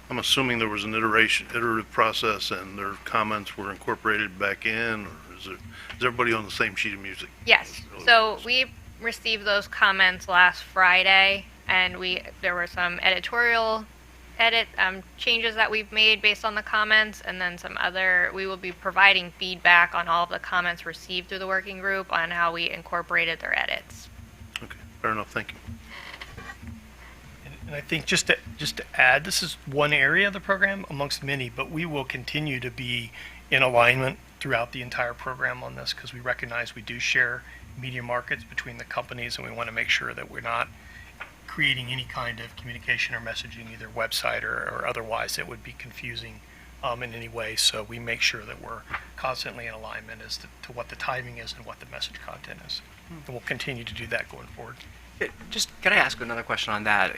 I'm assuming there was an iterative process, and their comments were incorporated back in, or is everybody on the same sheet of music? Yes. So we received those comments last Friday, and there were some editorial changes that we've made based on the comments, and then we will be providing feedback on all of the comments received through the working group on how we incorporated their edits. Okay, fair enough. Thank you. And I think just to add, this is one area of the program amongst many, but we will continue to be in alignment throughout the entire program on this, because we recognize we do share media markets between the companies, and we want to make sure that we're not creating any kind of communication or messaging, either website or otherwise, that would be confusing in any way. So we make sure that we're constantly in alignment as to what the timing is and what the message content is. And we'll continue to do that going forward. Just, can I ask another question on that?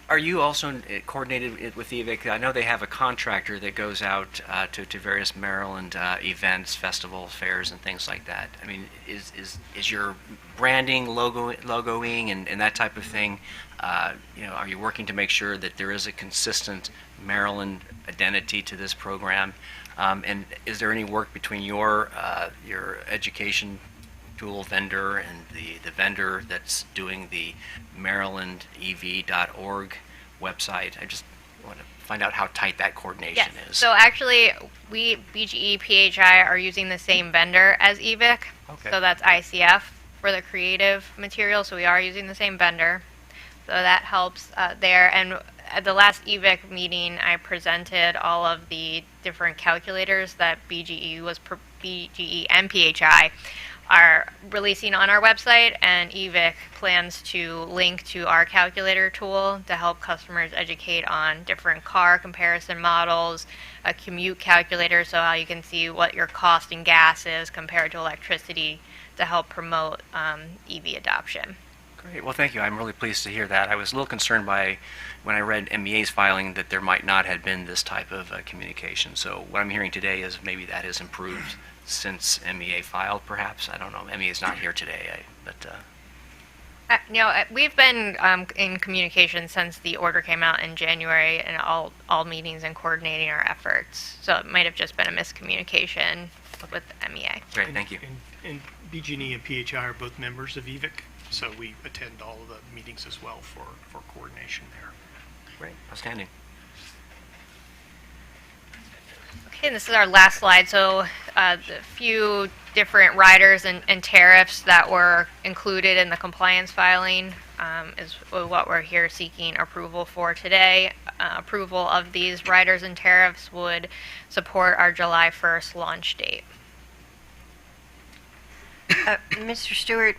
Are you also coordinated with EVIC? I know they have a contractor that goes out to various Maryland events, festivals, fairs, and things like that. I mean, is your branding, logoing, and that type of thing, are you working to make sure that there is a consistent Maryland identity to this program? And is there any work between your education tool vendor and the vendor that's doing the MarylandEV.org website? I just want to find out how tight that coordination is. So actually, BGE, PHI are using the same vendor as EVIC. Okay. So that's ICF for the creative material, so we are using the same vendor. So that helps there. And at the last EVIC meeting, I presented all of the different calculators that BGE and PHI are releasing on our website, and EVIC plans to link to our calculator tool to help customers educate on different car comparison models, a commute calculator, so how you can see what your cost in gas is compared to electricity to help promote EV adoption. Great. Well, thank you. I'm really pleased to hear that. I was a little concerned when I read MEA's filing that there might not have been this type of communication. So what I'm hearing today is maybe that has improved since MEA filed, perhaps. I don't know. MEA is not here today, We've been in communication since the order came out in January, and all meetings and coordinating our efforts. So it might have just been a miscommunication with MEA. Great, thank you. And BG&E and PHI are both members of EVIC, so we attend all of the meetings as well for coordination there. Great, outstanding. Okay, and this is our last slide. So the few different riders and tariffs that were included in the compliance filing is what we're here seeking approval for today. Approval of these riders and tariffs would support our July 1st launch date. Mr. Stewart,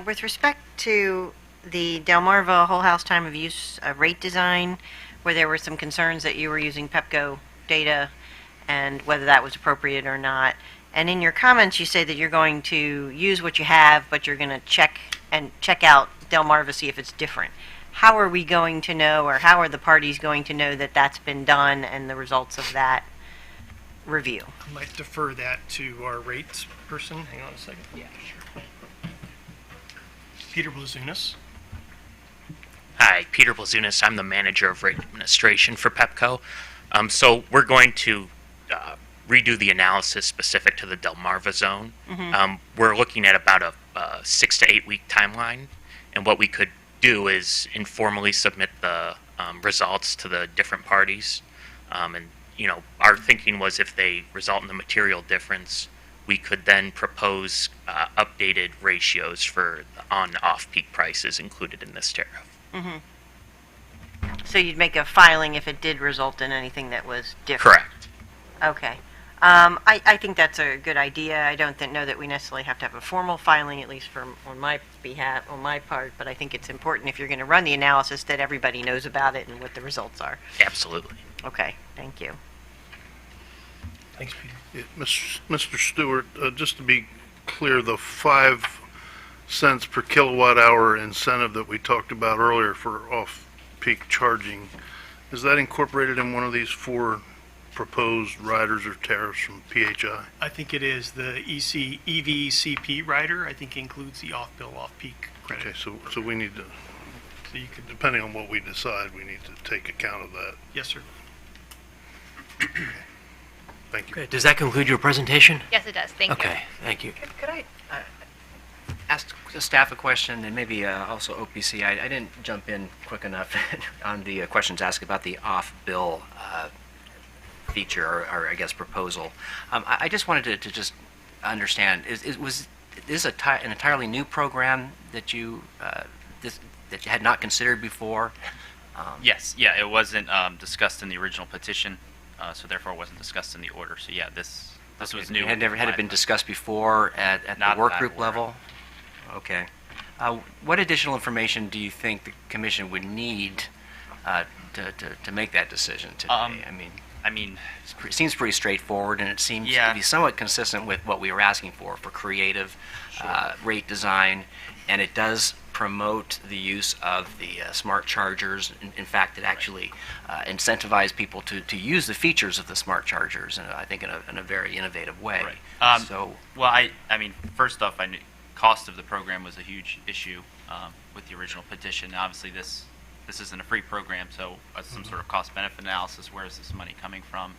with respect to the Delmarva whole house time of use rate design, where there were some concerns that you were using Pepco data and whether that was appropriate or not, and in your comments you say that you're going to use what you have, but you're going to check out Delmarva, see if it's different. How are we going to know, or how are the parties going to know that that's been done and the results of that review? I might defer that to our rates person. Hang on a second. Yeah, sure. Peter Blazunas. Hi, Peter Blazunas. I'm the manager of rate administration for Pepco. So we're going to redo the analysis specific to the Delmarva zone. We're looking at about a 6 to 8 week timeline, and what we could do is informally submit the results to the different parties. And our thinking was if they result in a material difference, we could then propose updated ratios for the on off-peak prices included in this tariff. So you'd make a filing if it did result in anything that was different? Correct. Okay. I think that's a good idea. I don't know that we necessarily have to have a formal filing, at least on my behalf, on my part, but I think it's important if you're going to run the analysis that everybody knows about it and what the results are. Absolutely. Okay, thank you. Thanks, Peter. Yeah, Mr. Stewart, just to be clear, the 5 cents per kilowatt hour incentive that we talked about earlier for off-peak charging, is that incorporated in one of these 4 proposed riders or tariffs from PHI? I think it is the EVCP rider. I think includes the off-bill, off-peak credit. Okay, so we need to, So you could, depending on what we decide, we need to take account of that. yes, sir. Thank you. Okay, does that conclude your presentation? Yes, it does. Thank you. Okay, thank you. Could I ask the staff a question, and maybe also OPC? I didn't jump in quick enough on the questions asked about the off-bill feature, or I guess proposal. I just wanted to just understand, was this an entirely new program that you that you had not considered before? Yes, yeah, it wasn't discussed in the original petition, so therefore it wasn't discussed in the order. So yeah, this was new. Had it been discussed before at Not the work that group order. level? Okay. What additional information do you think the commission would need to make that decision today? I mean, It seems pretty straightforward, and it seems Yeah. to be somewhat consistent with what we were asking for creative rate design, and it does promote the use of the smart chargers. In fact, it actually incentivizes people to use the features of the smart chargers, and I think in a very innovative way. Right. So, well, I mean, first off, I knew cost of the program was a huge issue with the original petition. Obviously, this isn't a free program, so some sort of cost-benefit analysis. Where is this money coming from?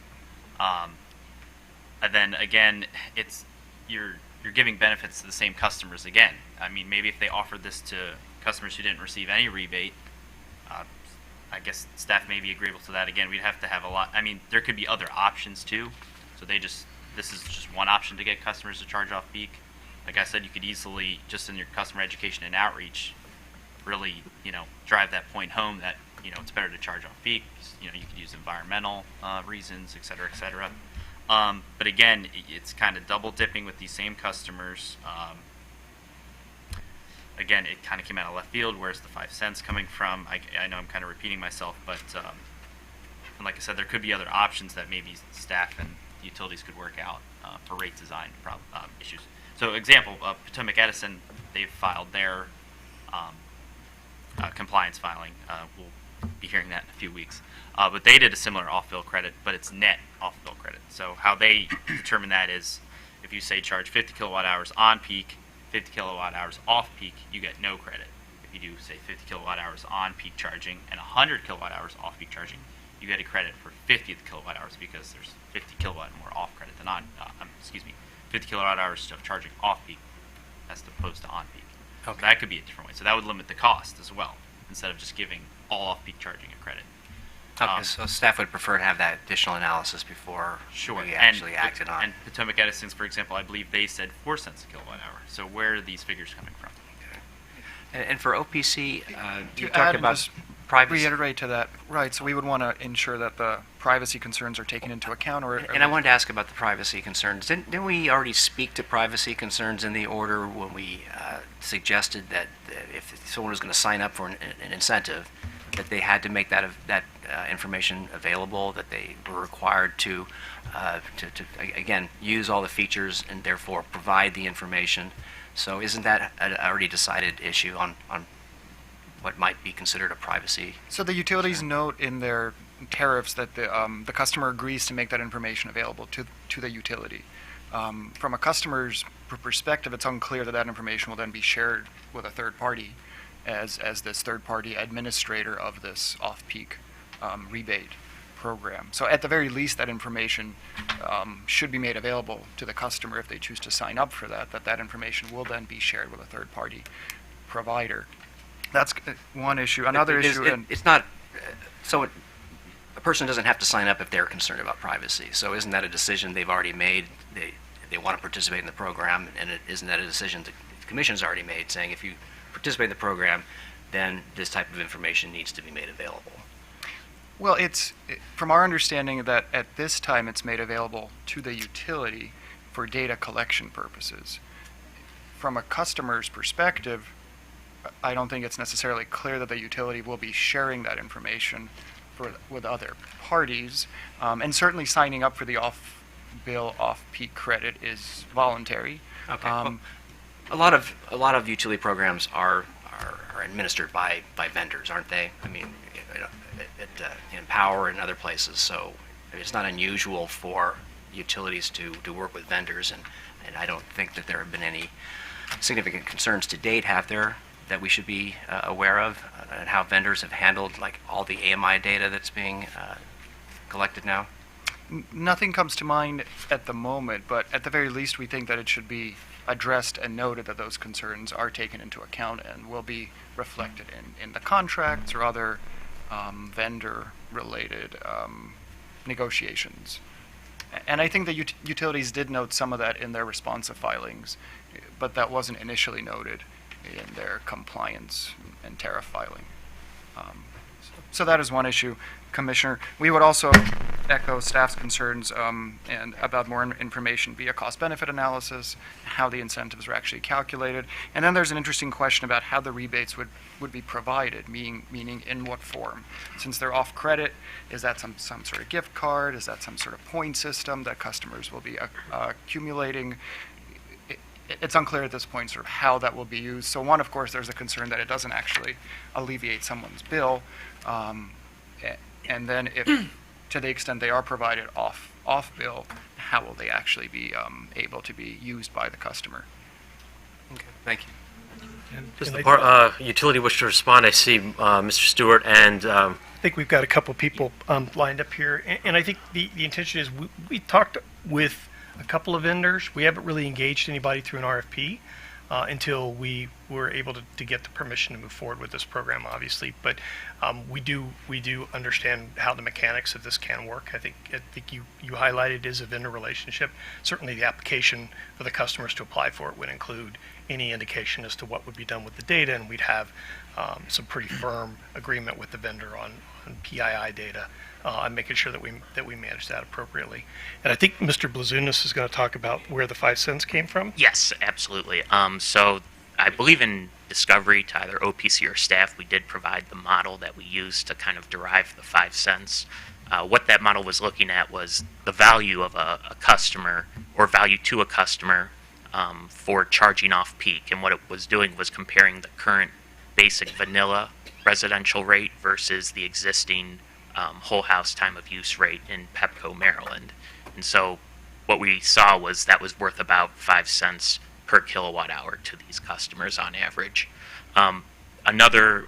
And then again, you're giving benefits to the same customers again. I mean, maybe if they offered this to customers who didn't receive any rebate, I guess staff may be agreeable to that. Again, we'd have to have a lot. I mean, there could be other options too. So this is just one option to get customers to charge off peak. Like I said, you could easily, just in your customer education and outreach, really, drive that point home that, it's better to charge off peak. You could use environmental reasons, et cetera, et cetera. But again, it's kind of double dipping with these same customers. Again, it kind of came out of left field. Where's the 5 cents coming from? I know I'm kind of repeating myself, but and like I said, there could be other options that maybe staff and utilities could work out for rate design issues. So, example, Potomac Edison, they've filed their compliance filing. We'll be hearing that in a few weeks. But they did a similar off-bill credit, but it's net off-bill credit. So how they determine that is if you say charge 50 kilowatt hours on peak, 50 kilowatt hours off peak, you get no credit. If you do, say, 50 kilowatt hours on peak charging and 100 kilowatt hours off peak charging, you get a credit for 50 kilowatt hours because there's 50 kilowatt more off credit than 50 kilowatt hours of charging off-peak as opposed to on-peak. Okay. That could be a different way. So that would limit the cost as well, instead of just giving all off-peak charging a credit. Okay, so staff would prefer to have that additional analysis before we actually acted on. And Potomac Edison's, for example, I believe they said 4 cents a kilowatt hour. So where are these figures coming from? And for OPC, you To add talked and about just privacy. reiterate to that, right, so we would want to ensure that the privacy concerns are taken into account, or... And I wanted to ask about the privacy concerns. Didn't we already speak to privacy concerns in the order when we suggested that if someone was going to sign up for an incentive, that they had to make that information available, that they were required to again, use all the features and therefore provide the information. So isn't that an already decided issue on what might be considered a privacy? So the utilities note in their tariffs that the customer agrees to make that information available to the utility. From a customer's perspective, it's unclear that that information will then be shared with a third party as this third party administrator of this off-peak rebate program. So at the very least, that information should be made available to the customer if they choose to sign up for that information will then be shared with a third party provider. That's one issue. Another issue... It's not... So a person doesn't have to sign up if they're concerned about privacy. So isn't that a decision they've already made? They want to participate in the program, and isn't that a decision the Commission's already made, saying if you participate in the program, then this type of information needs to be made available? Well, from our understanding that at this time it's made available to the utility for data collection purposes. From a customer's perspective, I don't think it's necessarily clear that the utility will be sharing that information with other parties. And certainly signing up for the off-bill, off-peak credit is voluntary. Okay. Well, a lot of utility programs are administered by vendors, aren't they? I mean, in Power and other places. So it's not unusual for utilities to work with vendors, and I don't think that there have been any significant concerns to date, have there, that we should be aware of, and how vendors have handled like all the AMI data that's being collected now? Nothing comes to mind at the moment, but at the very least we think that it should be addressed and noted that those concerns are taken into account and will be reflected in the contracts or other vendor-related negotiations. And I think the utilities did note some of that in their responsive filings, but that wasn't initially noted in their compliance and tariff filing. So that is one issue, Commissioner. We would also echo staff's concerns and about more information via cost-benefit analysis, how the incentives are actually calculated. And then there's an interesting question about how the rebates would be provided, meaning in what form. Since they're off credit, is that some sort of gift card? Is that some sort of point system that customers will be accumulating? It's unclear at this point sort of how that will be used. So one, of course, there's a concern that it doesn't actually alleviate someone's bill. And then if, to the extent they are provided off bill, how will they actually be able to be used by the customer? Okay, thank you. Does the utility wish to respond? I see Mr. Stewart and... I think we've got a couple people lined up here, and I think the intention is we talked with a couple of vendors. We haven't really engaged anybody through an RFP until we were able to get the permission to move forward with this program, obviously. But we do understand how the mechanics of this can work. I think you highlighted is a vendor relationship. Certainly the application for the customers to apply for it would include any indication as to what would be done with the data, and we'd have some pretty firm agreement with the vendor on PII data. And making sure that we manage that appropriately. And I think Mr. Blazunas is going to talk about where the 5 cents came from. Yes, absolutely. So I believe in discovery to either OPC or staff, we did provide the model that we used to kind of derive the 5 cents. What that model was looking at was the value of a customer or value to a customer for charging off peak. And what it was doing was comparing the current basic vanilla residential rate versus the existing whole house time of use rate in Pepco, Maryland. And so what we saw was that was worth about 5 cents per kilowatt hour to these customers on average. Another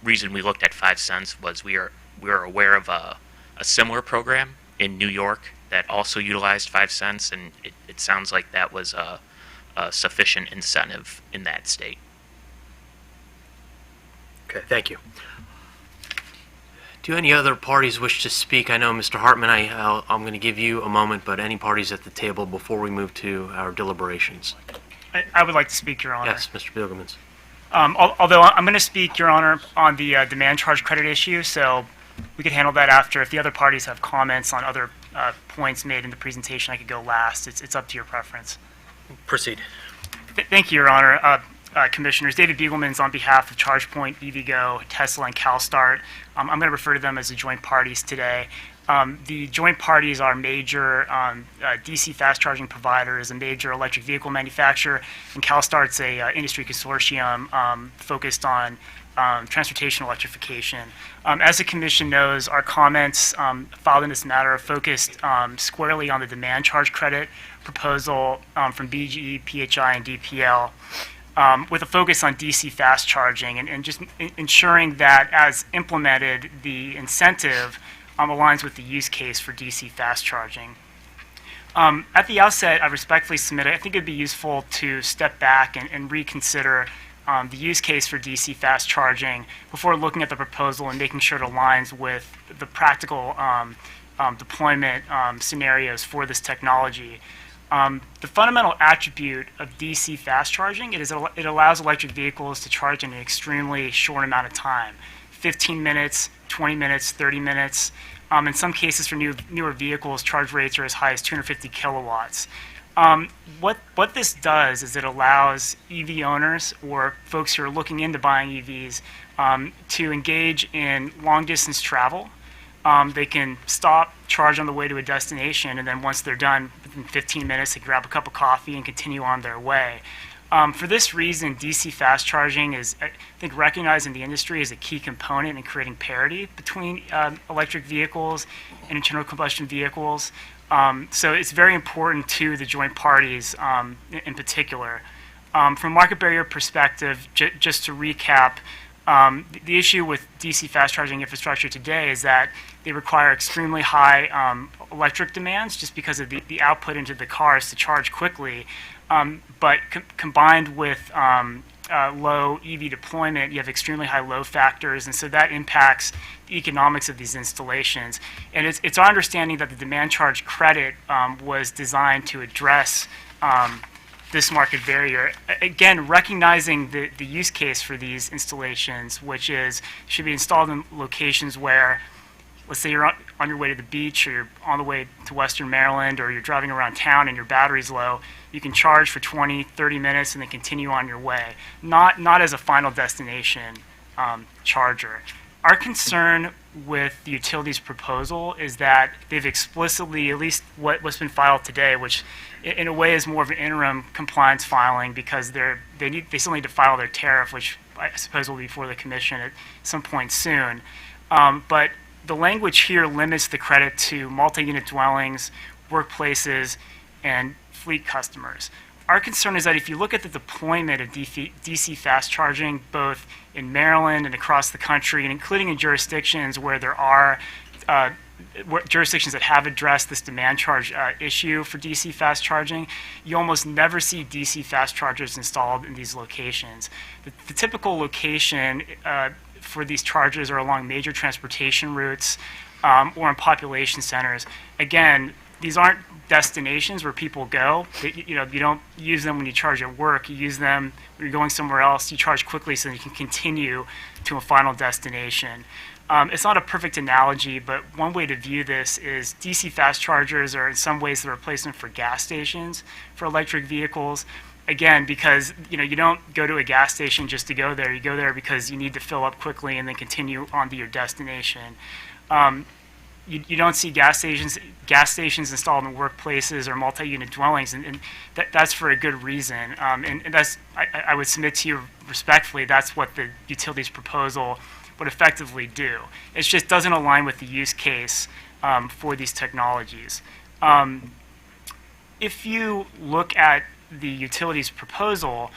reason we looked at 5 cents was we are aware of a similar program in New York that also utilized 5 cents, and it sounds like that was a sufficient incentive in that state. Okay, thank you. Do any other parties wish to speak? I know, Mr. Hartman, I'm going to give you a moment, but any parties at the table before we move to our deliberations? I would like to speak, Your Honor. Yes, Mr. Bilgemans. Although I'm going to speak, Your Honor, on the demand charge credit issue, so we could handle that after. If the other parties have comments on other points made in the presentation, I could go last. It's up to your preference. Proceed. Thank you, Your Honor. Commissioners, David Beaglemans on behalf of ChargePoint, EVgo, Tesla, and CalStart. I'm going to refer to them as the joint parties today. The joint parties are major DC fast charging providers, a major electric vehicle manufacturer, and CalStart's a industry consortium focused on transportation electrification. As the Commission knows, our comments filed in this matter are focused squarely on the demand charge credit proposal from BGE, PHI, and DPL. With a focus on DC fast charging and just ensuring that as implemented, the incentive aligns with the use case for DC fast charging. At the outset, I respectfully submit, I think it'd be useful to step back and reconsider the use case for DC fast charging before looking at the proposal and making sure it aligns with the practical deployment scenarios for this technology. The fundamental attribute of DC fast charging it allows electric vehicles to charge in an extremely short amount of time, 15 minutes, 20 minutes, 30 minutes. In some cases for newer vehicles, charge rates are as high as 250 kilowatts. What this does is it allows EV owners or folks who are looking into buying EVs to engage in long-distance travel. They can stop, charge on the way to a destination, and then once they're done, within 15 minutes, they can grab a cup of coffee and continue on their way. For this reason, DC fast charging is, I think, recognized in the industry as a key component in creating parity between electric vehicles and internal combustion vehicles. So it's very important to the joint parties in particular. From a market barrier perspective, just to recap, the issue with DC fast charging infrastructure today is that they require extremely high electric demands just because of the output into the cars to charge quickly. But combined with low EV deployment, you have extremely high load factors, and so that impacts the economics of these installations. And it's our understanding that the demand charge credit was designed to address this market barrier. Again, recognizing the use case for these installations, which should be installed in locations where, let's say you're on your way to the beach, or you're on the way to Western Maryland, or you're driving around town and your battery's low, you can charge for 20, 30 minutes and then continue on your way, not as a final destination charger. Our concern with the utilities proposal is that they've explicitly, at least what's been filed today, which in a way is more of an interim compliance filing because they still need to file their tariff, which I suppose will be before the Commission at some point soon. But the language here limits the credit to multi-unit dwellings, workplaces, and fleet customers. Our concern is that if you look at the deployment of DC fast charging, both in Maryland and across the country, and including in jurisdictions where there are jurisdictions that have addressed this demand charge issue for DC fast charging, you almost never see DC fast chargers installed in these locations. The typical location for these chargers are along major transportation routes or in population centers. Again, these aren't destinations where people go. You don't use them when you charge at work. You use them when you're going somewhere else. You charge quickly so that you can continue to a final destination. It's not a perfect analogy, but one way to view this is DC fast chargers are in some ways the replacement for gas stations for electric vehicles. Again, because you don't go to a gas station just to go there. You go there because you need to fill up quickly and then continue on to your destination. You don't see gas stations installed in workplaces or multi-unit dwellings, and that's for a good reason. And that's I would submit to you respectfully, that's what the utilities proposal would effectively do. It just doesn't align with the use case for these technologies. If you look at the utilities proposal,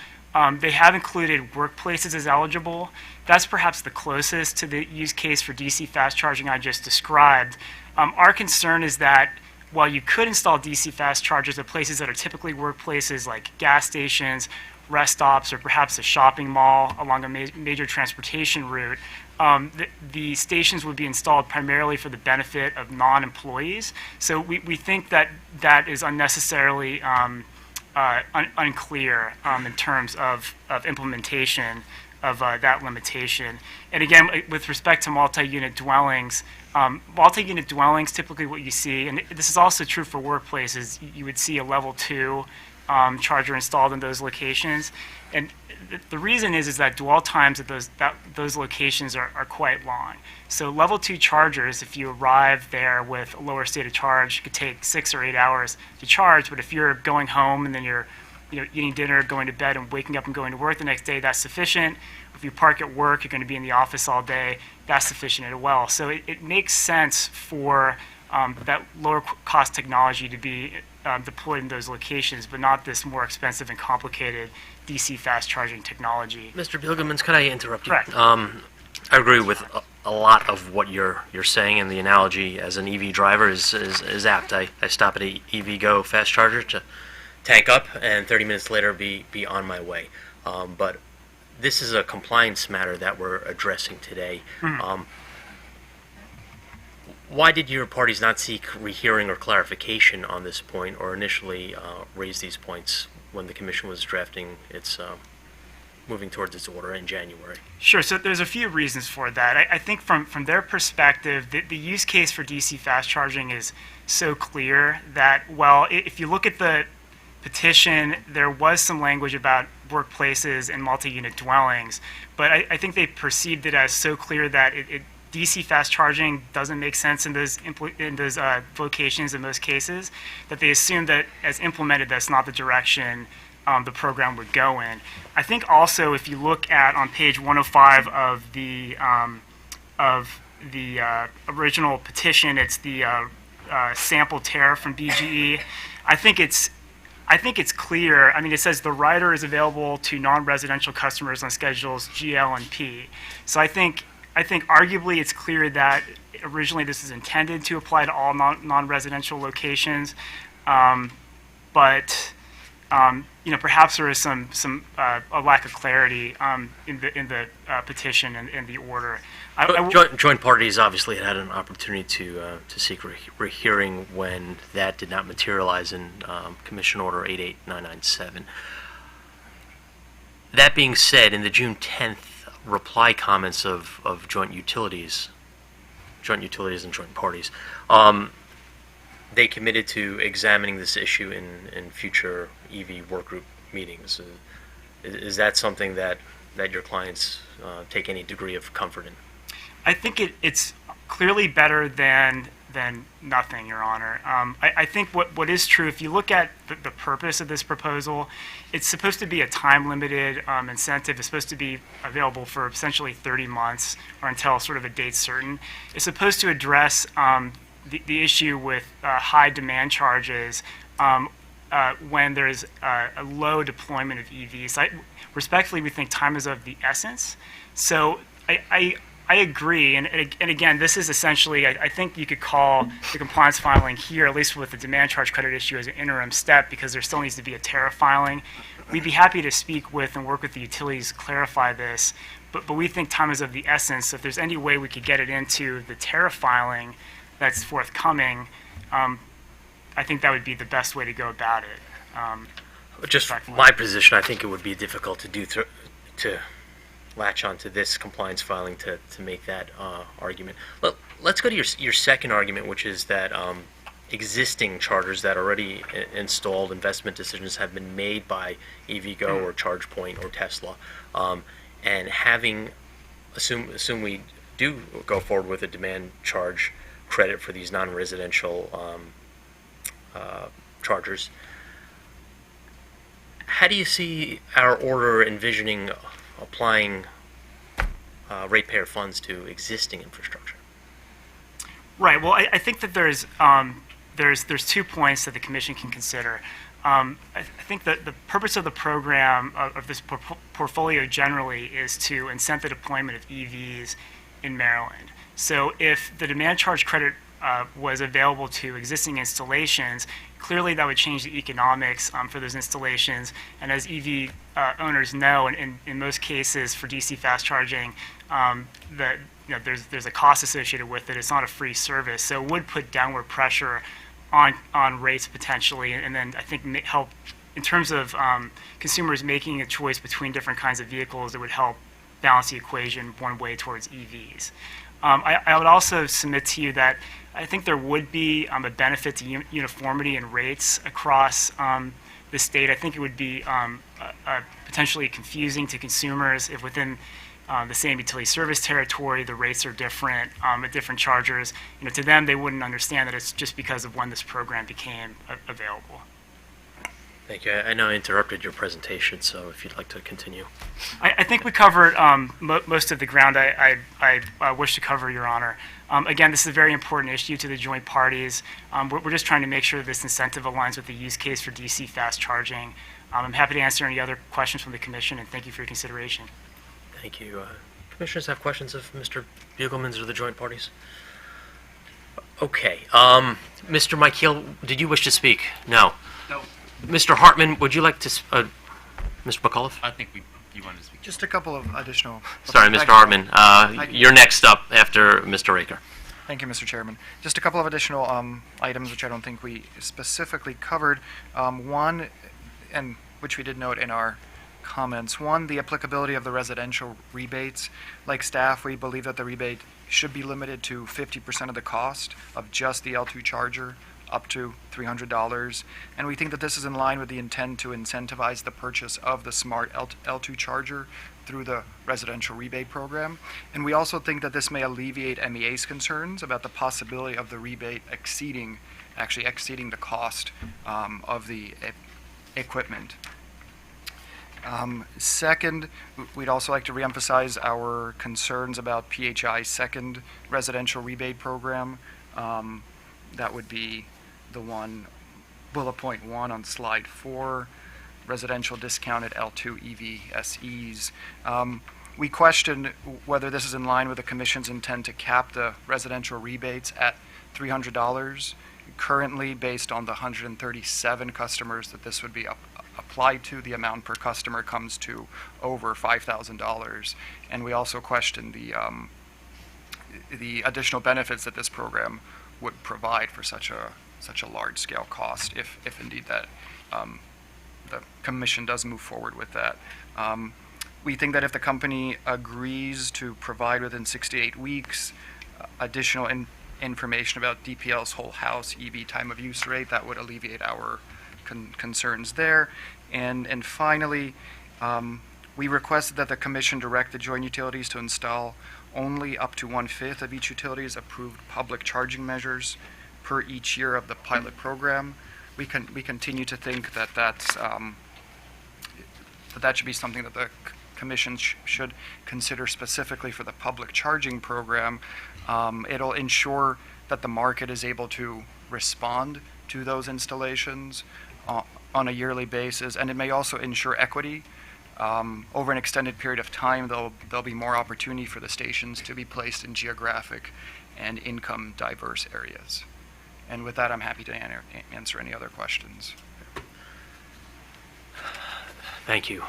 they have included workplaces as eligible. That's perhaps the closest to the use case for DC fast charging I just described. Our concern is that while you could install DC fast chargers at places that are typically workplaces like gas stations, rest stops, or perhaps a shopping mall along a major transportation route, the stations would be installed primarily for the benefit of non-employees. So we think that that is unnecessarily unclear in terms of implementation of that limitation. And again, with respect to multi-unit dwellings, typically what you see, and this is also true for workplaces, you would see a level 2 charger installed in those locations. And the reason is that dwell times at those locations are quite long. So level 2 chargers, if you arrive there with a lower state of charge, could take 6 or 8 hours to charge. But if you're going home and then you're eating dinner, going to bed, and waking up and going to work the next day, that's sufficient. If you park at work, you're going to be in the office all day, that's sufficient as well. So it makes sense for that lower cost technology to be deployed in those locations, but not this more expensive and complicated DC fast charging technology. Mr. Bilgemans, could I interrupt you? Correct. I agree with a lot of what you're saying, and the analogy as an EV driver is apt. I stop at a EVgo fast charger to tank up, and 30 minutes later be on my way. But this is a compliance matter that we're addressing today. Why did your parties not seek rehearing or clarification on this point, or initially raise these points when the commission was drafting its moving towards its order in January? Sure. So there's a few reasons for that. I think from their perspective, the use case for DC fast charging is so clear that, well, if you look at the petition, there was some language about workplaces and multi-unit dwellings, but I think they perceived it as so clear that DC fast charging doesn't make sense in those locations in most cases, that they assumed that as implemented, that's not the direction the program would go in. I think also if you look at on page 105 of the original petition, it's the sample tariff from BGE. I think it's clear. I mean, it says the rider is available to non-residential customers on schedules G, L, and P. So I think arguably it's clear that originally this is intended to apply to all non-residential locations, but perhaps there is some a lack of clarity in the petition and the order. Joint parties obviously had an opportunity to seek rehearing when that did not materialize in Commission Order 88997. That being said, in the June 10th reply comments of joint utilities and joint parties, they committed to examining this issue in future EV workgroup meetings. Is that something that your clients take any degree of comfort in? I think it's clearly better than nothing, Your Honor. I think what is true, if you look at the purpose of this proposal, it's supposed to be a time-limited incentive. It's supposed to be available for essentially 30 months or until sort of a date certain. It's supposed to address the issue with high demand charges when there's a low deployment of EVs. Respectfully, we think time is of the essence. So I agree, and again, this is essentially, I think you could call the compliance filing here, at least with the demand charge credit issue, as an interim step, because there still needs to be a tariff filing. We'd be happy to speak with and work with the utilities to clarify this, but we think time is of the essence. So if there's any way we could get it into the tariff filing that's forthcoming, I think that would be the best way to go about it. Just my position, I think it would be difficult to do to latch onto this compliance filing to make that argument. Let's go to your second argument, which is that existing chargers that are already installed, investment decisions have been made by EVgo or ChargePoint or Tesla, and assume we do go forward with a demand charge credit for these non-residential chargers. How do you see our order envisioning applying ratepayer funds to existing infrastructure? Right. Well, I think that there's 2 points that the commission can consider. I think that the purpose of the program of this portfolio generally is to incent the deployment of EVs in Maryland. So if the demand charge credit was available to existing installations, clearly that would change the economics for those installations. And as EV owners know, in most cases for DC fast charging, there's a cost associated with it. It's not a free service, so it would put downward pressure on rates potentially, and then I think help in terms of consumers making a choice between different kinds of vehicles. It would help balance the equation one way towards EVs. I would also submit to you that I think there would be a benefit to uniformity in rates across the state. I think it would be potentially confusing to consumers if within the same utility service territory the rates are different at different chargers. To them, they wouldn't understand that it's just because of when this program became available. Thank you. I know I interrupted your presentation, so if you'd like to continue. I think we covered most of the ground I wish to cover, Your Honor. Again, this is a very important issue to the joint parties. We're just trying to make sure that this incentive aligns with the use case for DC fast charging. I'm happy to answer any other questions from the Commission, and thank you for your consideration. Thank you. Commissioners have questions of Mr. Bugelmans or the joint parties? Okay. Mr. Michael, did you wish to speak? No. No. Mr. Hartman, would you like to... Mr. McAuliffe? I think you wanted to speak. Just a couple of additional... Sorry, Mr. Hartman. You're next up after Mr. Raker. Thank you, Mr. Chairman. Just a couple of additional items which I don't think we specifically covered. One, and which we did note in our comments. One, the applicability of the residential rebates. Like staff, we believe that the rebate should be limited to 50% of the cost of just the L2 charger, up to $300. And we think that this is in line with the intent to incentivize the purchase of the smart L2 charger through the residential rebate program. And we also think that this may alleviate MEA's concerns about the possibility of the rebate exceeding the cost of the equipment. Second, we'd also like to reemphasize our concerns about PHI's second residential rebate program. That would be the one, bullet point 1 on slide 4, residential discounted L2 EVSEs. We question whether this is in line with the Commission's intent to cap the residential rebates at $300. Currently, based on the 137 customers that this would be applied to, the amount per customer comes to over $5,000. And we also question the additional benefits that this program would provide for such a large-scale cost, if indeed that the Commission does move forward with that. We think that if the company agrees to provide within 68 weeks additional information about DPL's whole house EV time of use rate, that would alleviate our concerns there. And finally, we requested that the Commission direct the joint utilities to install only up to 1/5 of each utility's approved public charging measures per each year of the pilot program. We continue to think that that should be something that the Commission should consider specifically for the public charging program. It'll ensure that the market is able to respond to those installations on a yearly basis, and it may also ensure equity. Over an extended period of time, there'll be more opportunity for the stations to be placed in geographic and income diverse areas. And with that, I'm happy to answer any other questions. Thank you.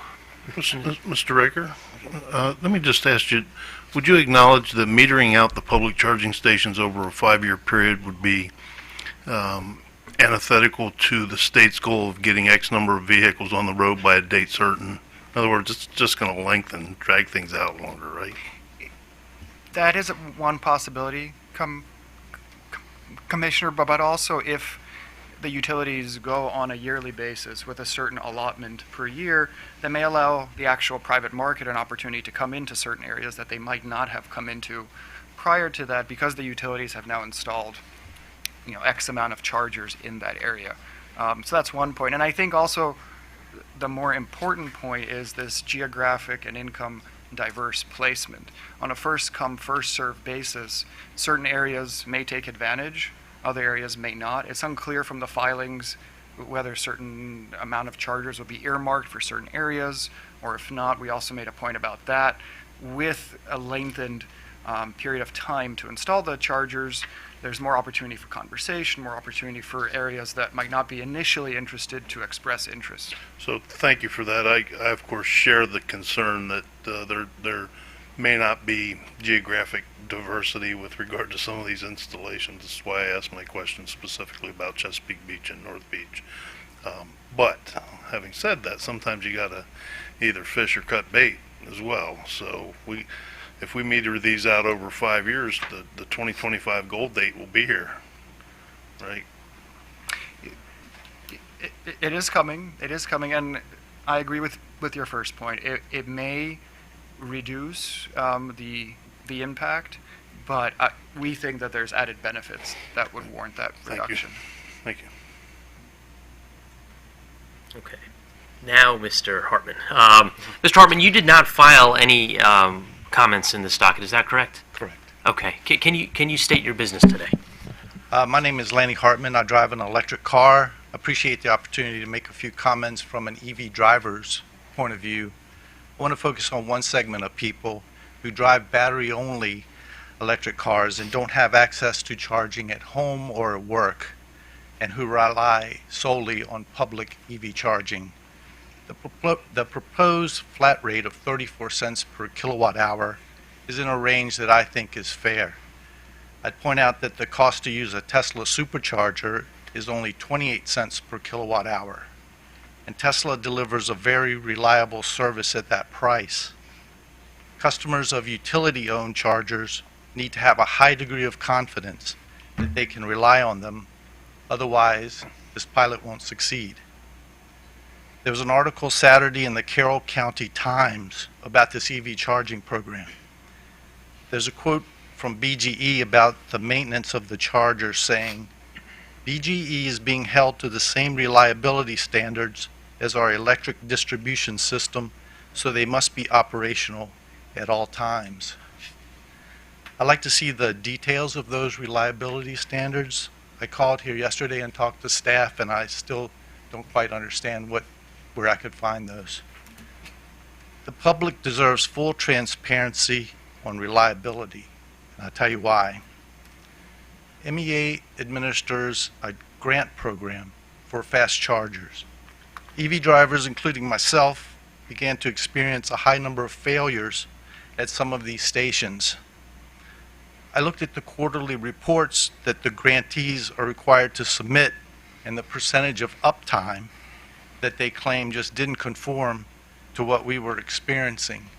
Mr. Raker, let me just ask you, would you acknowledge that metering out the public charging stations over a 5-year period would be antithetical to the state's goal of getting X number of vehicles on the road by a date certain? In other words, it's just going to lengthen, drag things out longer, right? That is one possibility, Commissioner, but also if the utilities go on a yearly basis with a certain allotment per year, that may allow the actual private market an opportunity to come into certain areas that they might not have come into prior to that, because the utilities have now installed, X amount of chargers in that area. So that's one point. And I think also the more important point is this geographic and income diverse placement. On a first come, first served basis, certain areas may take advantage, other areas may not. It's unclear from the filings whether a certain amount of chargers will be earmarked for certain areas, or if not, we also made a point about that. With a lengthened period of time to install the chargers, there's more opportunity for conversation, more opportunity for areas that might not be initially interested to express interest. So thank you for that. I of course share the concern that there may not be geographic diversity with regard to some of these installations. That's why I asked my question specifically about Chesapeake Beach and North Beach. But having said that, sometimes you gotta either fish or cut bait as well. So if we meter these out over 5 years, the 2025 goal date will be here, right? It is coming. It is coming, and I agree with your first point. It may reduce the impact, but we think that there's added benefits that would warrant that reduction. Thank you. Okay. Now, Mr. Hartman. Mr. Hartman, you did not file any comments in this docket, is that correct? Correct. Okay. Can you state your business today? My name is Lanny Hartman. I drive an electric car. Appreciate the opportunity to make a few comments from an EV driver's point of view. I want to focus on one segment of people who drive battery-only electric cars and don't have access to charging at home or at work, and who rely solely on public EV charging. The proposed flat rate of 34 cents per kilowatt hour is in a range that I think is fair. I'd point out that the cost to use a Tesla supercharger is only 28 cents per kilowatt hour, and Tesla delivers a very reliable service at that price. Customers of utility-owned chargers need to have a high degree of confidence that they can rely on them. Otherwise, this pilot won't succeed. There was an article Saturday in the Carroll County Times about this EV charging program. There's a quote from BGE about the maintenance of the charger saying, BGE is being held to the same reliability standards as our electric distribution system, so they must be operational at all times. I'd like to see the details of those reliability standards. I called here yesterday and talked to staff, and I still don't quite understand where I could find those. The public deserves full transparency on reliability, and I'll tell you why. MEA administers a grant program for fast chargers. EV drivers, including myself, began to experience a high number of failures at some of these stations. I looked at the quarterly reports that the grantees are required to submit and the percentage of uptime that they claim just didn't conform to what we were experiencing.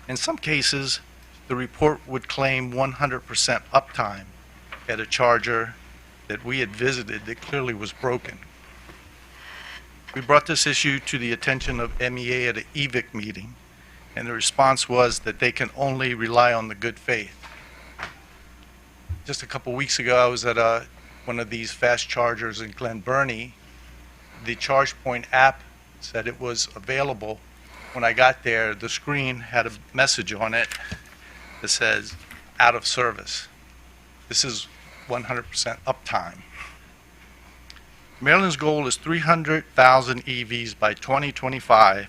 In some cases, the report would claim 100% uptime at a charger that we had visited that clearly was broken. We brought this issue to the attention of MEA at an EVIC meeting, and the response was that they can only rely on the good faith. Just a couple weeks ago, I was at one of these fast chargers in Glen Burnie. The ChargePoint app said it was available. When I got there, the screen had a message on it that says, out of service. This is 100% uptime. Maryland's goal is 300,000 EVs by 2025.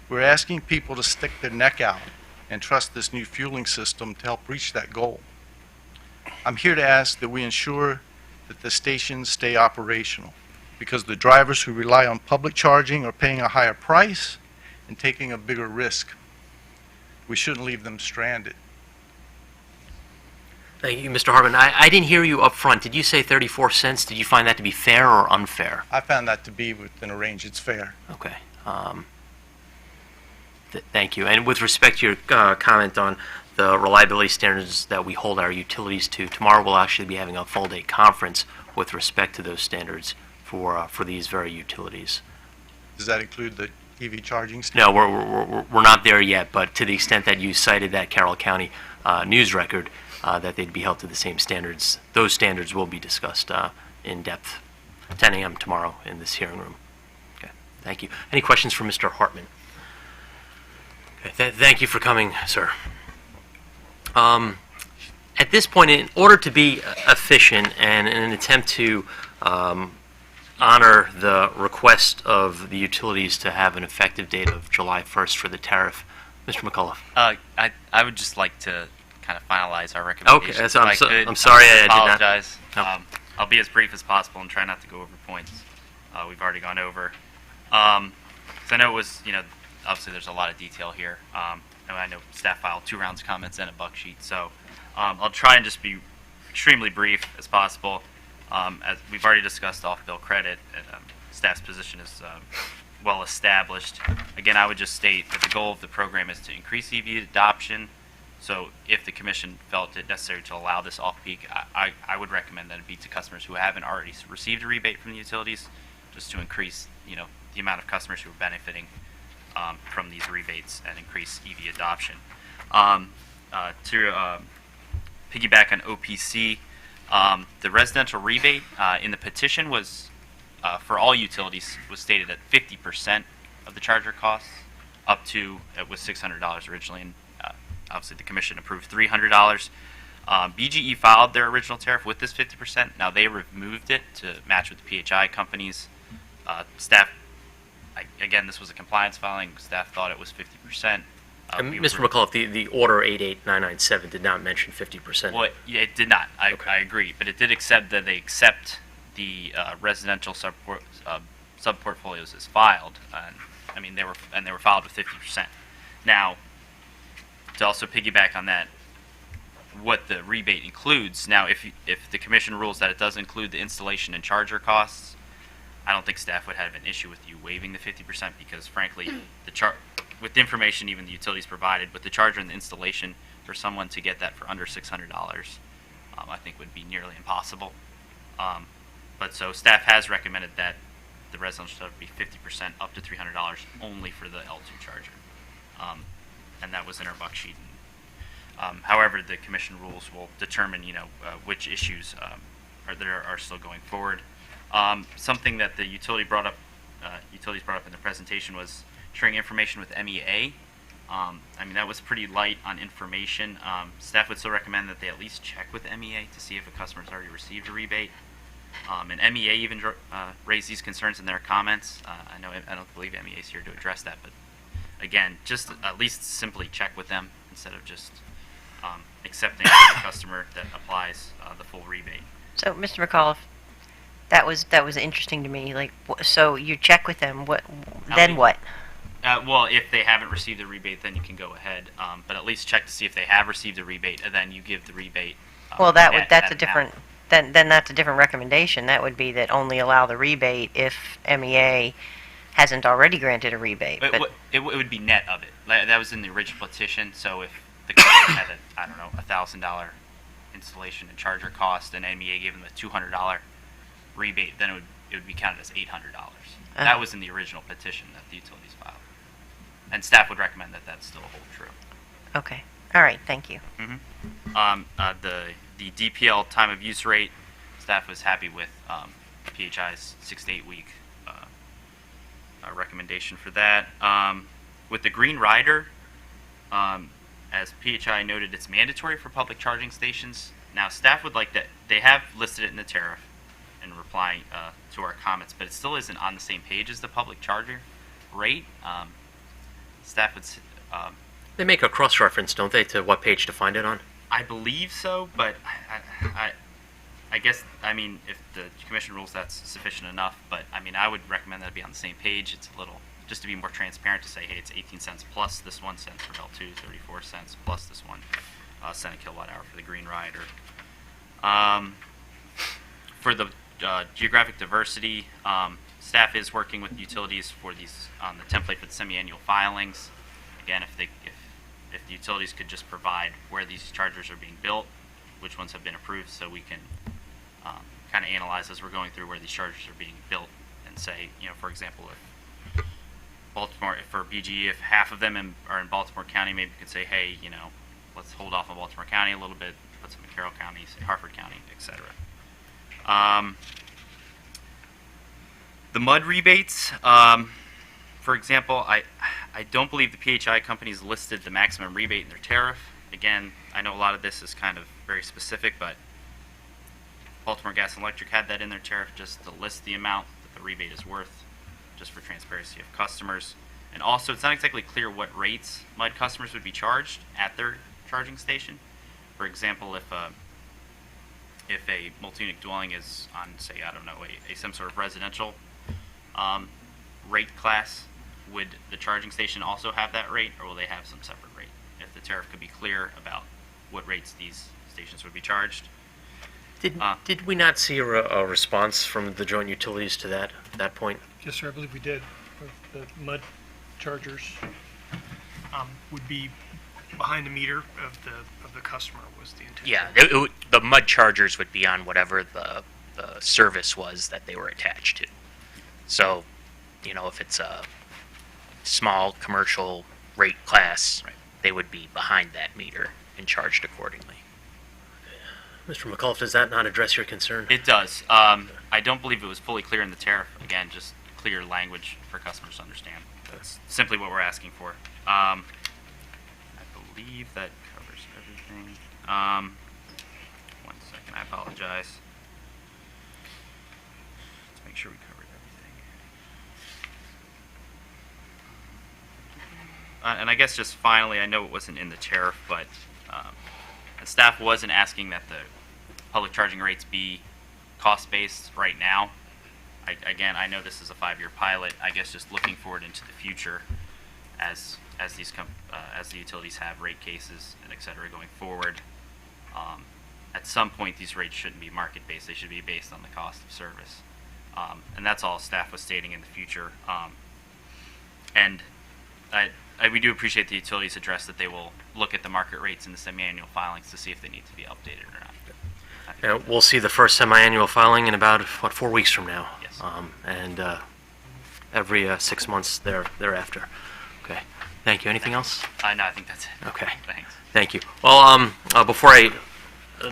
We're asking people to stick their neck out and trust this new fueling system to help reach that goal. I'm here to ask that we ensure that the stations stay operational, because the drivers who rely on public charging are paying a higher price and taking a bigger risk. We shouldn't leave them stranded. Thank you, Mr. Hartman. I didn't hear you up front. Did you say 34 cents? Did you find that to be fair or unfair? I found that to be within a range. It's fair. Okay. Thank you. And with respect to your comment on the reliability standards that we hold our utilities to, tomorrow we'll actually be having a full-day conference with respect to those standards for these very utilities. Does that include the EV charging standard? No, we're not there yet, but to the extent that you cited that Carroll County news record, that they'd be held to the same standards, those standards will be discussed in depth 10 a.m. tomorrow in this hearing room. Okay, thank you. Any questions for Mr. Hartman? Okay, thank you for coming, sir. At this point, in order to be efficient and in an attempt to honor the request of the utilities to have an effective date of July 1st for the tariff, Mr. McCullough. I would just like to kind of finalize our recommendations. Okay, so I'm If I could, I'm sorry I did not. apologize. No. I'll be as brief as possible and try not to go over points we've already gone over. So I know it was, obviously there's a lot of detail here. And I know staff filed 2 rounds of comments and a buck sheet, so I'll try and just be extremely brief as possible. As we've already discussed off-bill credit, staff's position is well established. Again, I would just state that the goal of the program is to increase EV adoption. So if the commission felt it necessary to allow this off-peak, I would recommend that it be to customers who haven't already received a rebate from the utilities, just to increase, the amount of customers who are benefiting from these rebates and increase EV adoption. To piggyback on OPC, the residential rebate in the petition was for all utilities was stated at 50% of the charger costs, up to it was $600 originally, and obviously the commission approved $300. BGE filed their original tariff with this 50%. Now they removed it to match with the PHI companies. Staff, again, this was a compliance filing. Staff thought it was 50%. Mr. McAuliffe, the order 88997 did not mention 50%. Well, yeah, it did not. I agree, but it did accept that they accept the residential sub-portfolios as filed. I mean, they were filed with 50%. Now, to also piggyback on that, what the rebate includes. Now, if the commission rules that it does include the installation and charger costs, I don't think staff would have an issue with you waiving the 50% because, frankly, with the information even the utilities provided, with the charger and the installation, for someone to get that for under $600, I think would be nearly impossible. But so staff has recommended that the residential would be 50% up to $300 only for the L2 charger. And that was in our buck sheet. However, the commission rules will determine, which issues are still going forward. Something that the utilities brought up in the presentation was sharing information with MEA. I mean, that was pretty light on information. Staff would still recommend that they at least check with MEA to see if a customer has already received a rebate. And MEA even raised these concerns in their comments. I don't believe MEA is here to address that, but again, just at least simply check with them instead of just accepting the customer that applies the full rebate. So, Mr. McAuliffe, that was interesting to me. Like, so you check with them. What? Then what? Well, if they haven't received a rebate, then you can go ahead. But at least check to see if they have received a rebate, and then you give the rebate. Well, that's a different. Then that's a different recommendation. That would be that only allow the rebate if MEA hasn't already granted a rebate. It would be net of it. That was in the original petition. So if the customer had a $1,000 installation and charger cost, and MEA gave them a $200 rebate, then it would be counted as $800. That was in the original petition that the utilities filed. And staff would recommend that that still hold true. Okay. All right. Thank you. The DPL time of use rate, staff was happy with PHI's 6 to 8 week recommendation for that. With the Green Rider, as PHI noted, it's mandatory for public charging stations. Now, staff would like that. They have listed it in the tariff in reply to our comments, but it still isn't on the same page as the public charger rate. Staff would. They make a cross-reference, don't they, to what page to find it on? I believe so, but I guess, I mean, if the commission rules that's sufficient enough, but I mean, I would recommend that it be on the same page. It's a little, just to be more transparent, to say, hey, it's 18 cents plus this 1 cent for L2, 34 cents plus this 1 cent a kilowatt hour for the Green Rider. For the geographic diversity, staff is working with utilities for these on the template for the semi-annual filings. Again, if the utilities could just provide where these chargers are being built, which ones have been approved, so we can kind of analyze as we're going through where these chargers are being built, and say, for example, if Baltimore, for BGE, if half of them are in Baltimore County, maybe we could say, hey, let's hold off on Baltimore County a little bit, put some in Carroll County, say Harford County, etc. The MUD rebates, for example, I don't believe the PHI companies listed the maximum rebate in their tariff. Again, I know a lot of this is kind of very specific, but Baltimore Gas and Electric had that in their tariff just to list the amount that the rebate is worth, just for transparency of customers. And also, it's not exactly clear what rates MUD customers would be charged at their charging station. for example, if a multi-unit dwelling is on, say, I don't know, some sort of residential rate class, would the charging station also have that rate, or will they have some separate rate? If the tariff could be clear about what rates these stations would be charged. Did we not see a response from the joint utilities to that point? Yes, sir, I believe we did. The mud chargers would be behind the meter of the customer was the intent. Yeah, the mud chargers would be on whatever the service was that they were attached to. So, if it's a small commercial rate class, they would be behind that meter and charged accordingly. Mr. McAuliffe, does that not address your concern? It does. I don't believe it was fully clear in the tariff. Again, just clear language for customers to understand. That's simply what we're asking for. I believe that covers everything. 1 second, I apologize. Let's make sure we covered everything. And I guess just finally, I know it wasn't in the tariff, but the staff wasn't asking that the public charging rates be cost-based right now. I know this is a 5-year pilot. I guess just looking forward into the future as the utilities have rate cases and et cetera going forward. At some point, these rates shouldn't be market-based. They should be based on the cost of service. And that's all staff was stating in the future. We do appreciate the utilities address that they will look at the market rates in the semi-annual filings to see if they need to be updated or not. We'll see the first semi-annual filing in about, 4 weeks from now? Yes. And every 6 months thereafter. Okay. Thank you. Anything else? No, I think that's it. Okay. Thanks. Thank you. Well, before I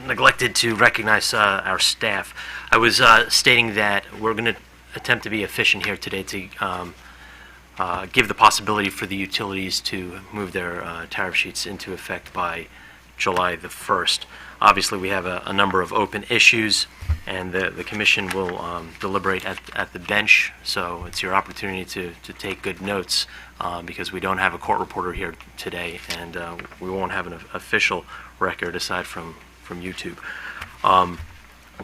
neglected to recognize our staff, I was stating that we're going to attempt to be efficient here today to give the possibility for the utilities to move their tariff sheets into effect by July the 1st. Obviously, we have a number of open issues, and the commission will deliberate at the bench, so it's your opportunity to take good notes because we don't have a court reporter here today, and we won't have an official record aside from YouTube.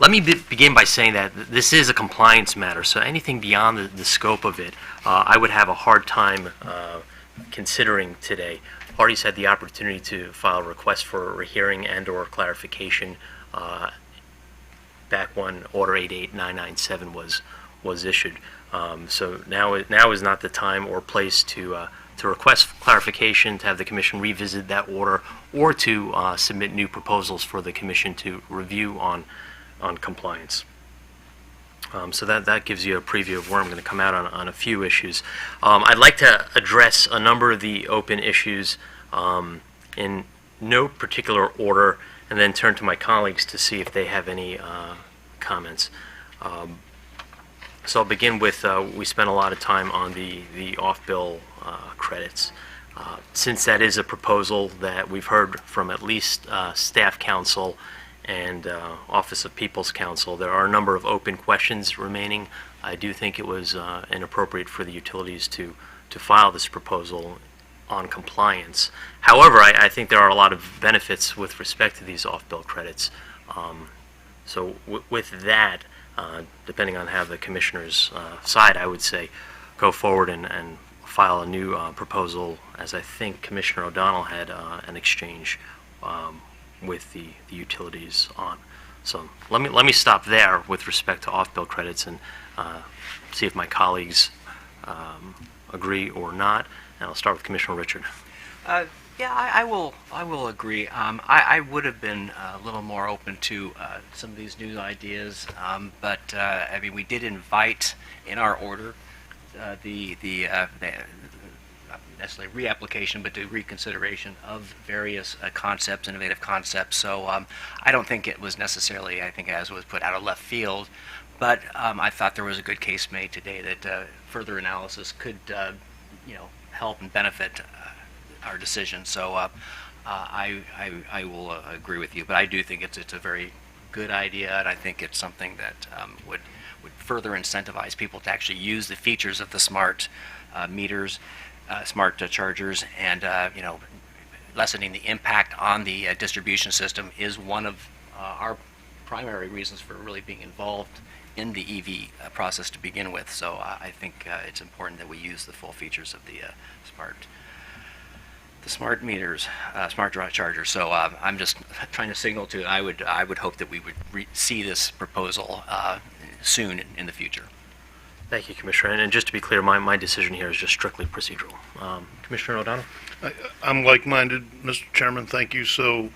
Let me begin by saying that this is a compliance matter, so anything beyond the scope of it, I would have a hard time considering today. Parties had the opportunity to file a request for a rehearing and/or clarification back when Order 88997 was issued. So now is not the time or place to request clarification, to have the commission revisit that order, or to submit new proposals for the commission to review on compliance. So that gives you a preview of where I'm going to come out on a few issues. I'd like to address a number of the open issues in no particular order, and then turn to my colleagues to see if they have any comments. So I'll begin with, we spent a lot of time on the off-bill credits. Since that is a proposal that we've heard from at least Staff Counsel and Office of People's Counsel, there are a number of open questions remaining. I do think it was inappropriate for the utilities to file this proposal on compliance. However, I think there are a lot of benefits with respect to these off-bill credits. So with that, depending on how the commissioners side, I would say go forward and file a new proposal, as I think Commissioner O'Donnell had an exchange with the utilities on. So let me stop there with respect to off-bill credits and see if my colleagues agree or not. And I'll start with Commissioner Richard. Yeah, I will agree. I would have been a little more open to some of these new ideas, but I mean, we did invite in our order the not necessarily reapplication, but the reconsideration of various concepts, innovative concepts. So I don't think it was necessarily, I think, as was put out of left field, but I thought there was a good case made today that further analysis could, help and benefit our decision. So I will agree with you, but I do think it's a very good idea, and I think it's something that would further incentivize people to actually use the features of the smart meters, smart chargers, and lessening the impact on the distribution system is one of our primary reasons for really being involved in the EV process to begin with. So I think it's important that we use the full features of the smart meters, smart chargers. So I'm just trying to signal to. I would hope that we would see this proposal soon in the future. Thank you, Commissioner. And just to be clear, my decision here is just strictly procedural. Commissioner O'Donnell? I'm like-minded, Mr. Chairman. Thank you. So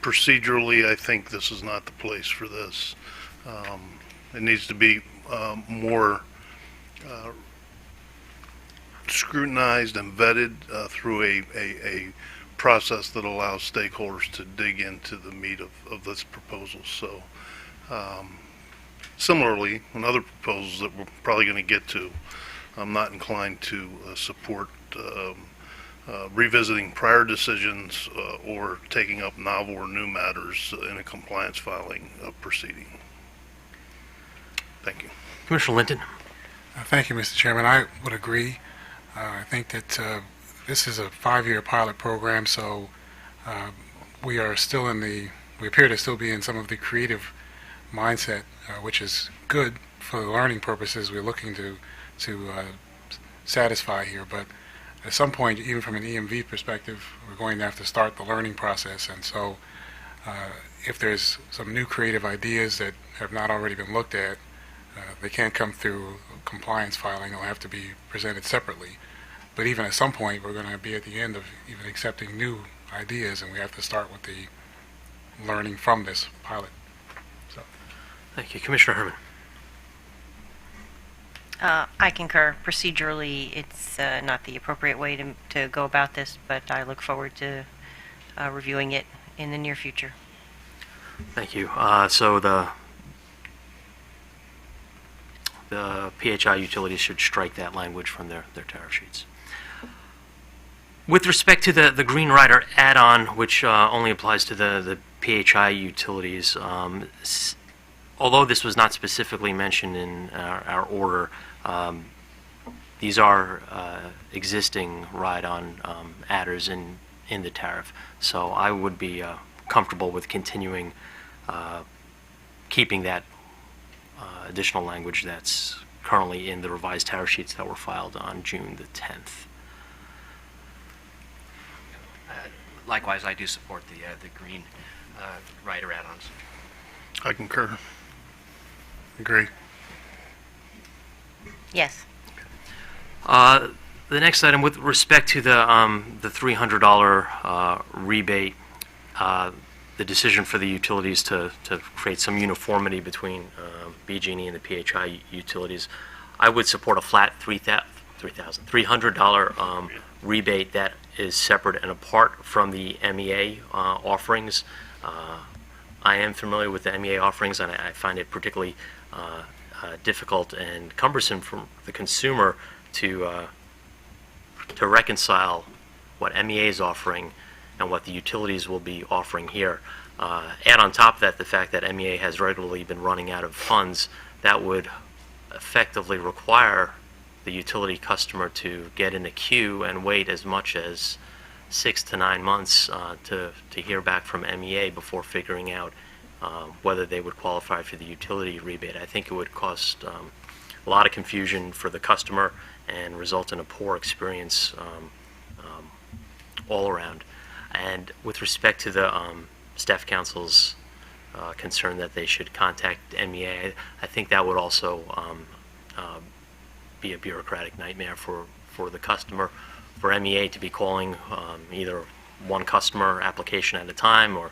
procedurally, I think this is not the place for this. It needs to be more scrutinized and vetted through a process that allows stakeholders to dig into the meat of this proposal. So similarly, in other proposals that we're probably going to get to, I'm not inclined to support revisiting prior decisions or taking up novel or new matters in a compliance filing proceeding. Thank you. Commissioner Linton? Thank you, Mr. Chairman. I would agree. I think that this is a 5-year pilot program, so we appear to still be in some of the creative mindset, which is good for the learning purposes we're looking to satisfy here. But at some point, even from an EMV perspective, we're going to have to start the learning process. And so if there's some new creative ideas that have not already been looked at, they can't come through compliance filing. They'll have to be presented separately. But even at some point, we're going to be at the end of even accepting new ideas, and we have to start with the learning from this pilot. So, thank you. Commissioner Herman? I concur. Procedurally, it's not the appropriate way to go about this, but I look forward to reviewing it in the near future. Thank you. So the PHI utilities should strike that language from their tariff sheets. With respect to the Green Rider add-on, which only applies to the PHI utilities, although this was not specifically mentioned in our order, these are existing ride-on adders in the tariff. So I would be comfortable with continuing keeping that additional language that's currently in the revised tariff sheets that were filed on June the 10th. Likewise, I do support the green rider add-ons. I concur. Agree. Yes. The next item, with respect to the $300 rebate, the decision for the utilities to create some uniformity between BG&E and the PHI utilities, I would support a flat $300 rebate that is separate and apart from the MEA offerings. I am familiar with the MEA offerings, and I find it particularly difficult and cumbersome for the consumer to reconcile what MEA is offering and what the utilities will be offering here. Add on top of that the fact that MEA has regularly been running out of funds, that would effectively require the utility customer to get in a queue and wait as much as 6 to 9 months to hear back from MEA before figuring out whether they would qualify for the utility rebate. I think it would cost a lot of confusion for the customer and result in a poor experience all around. And with respect to the staff council's concern that they should contact MEA, I think that would also be a bureaucratic nightmare for the customer, for MEA to be calling either one customer application at a time or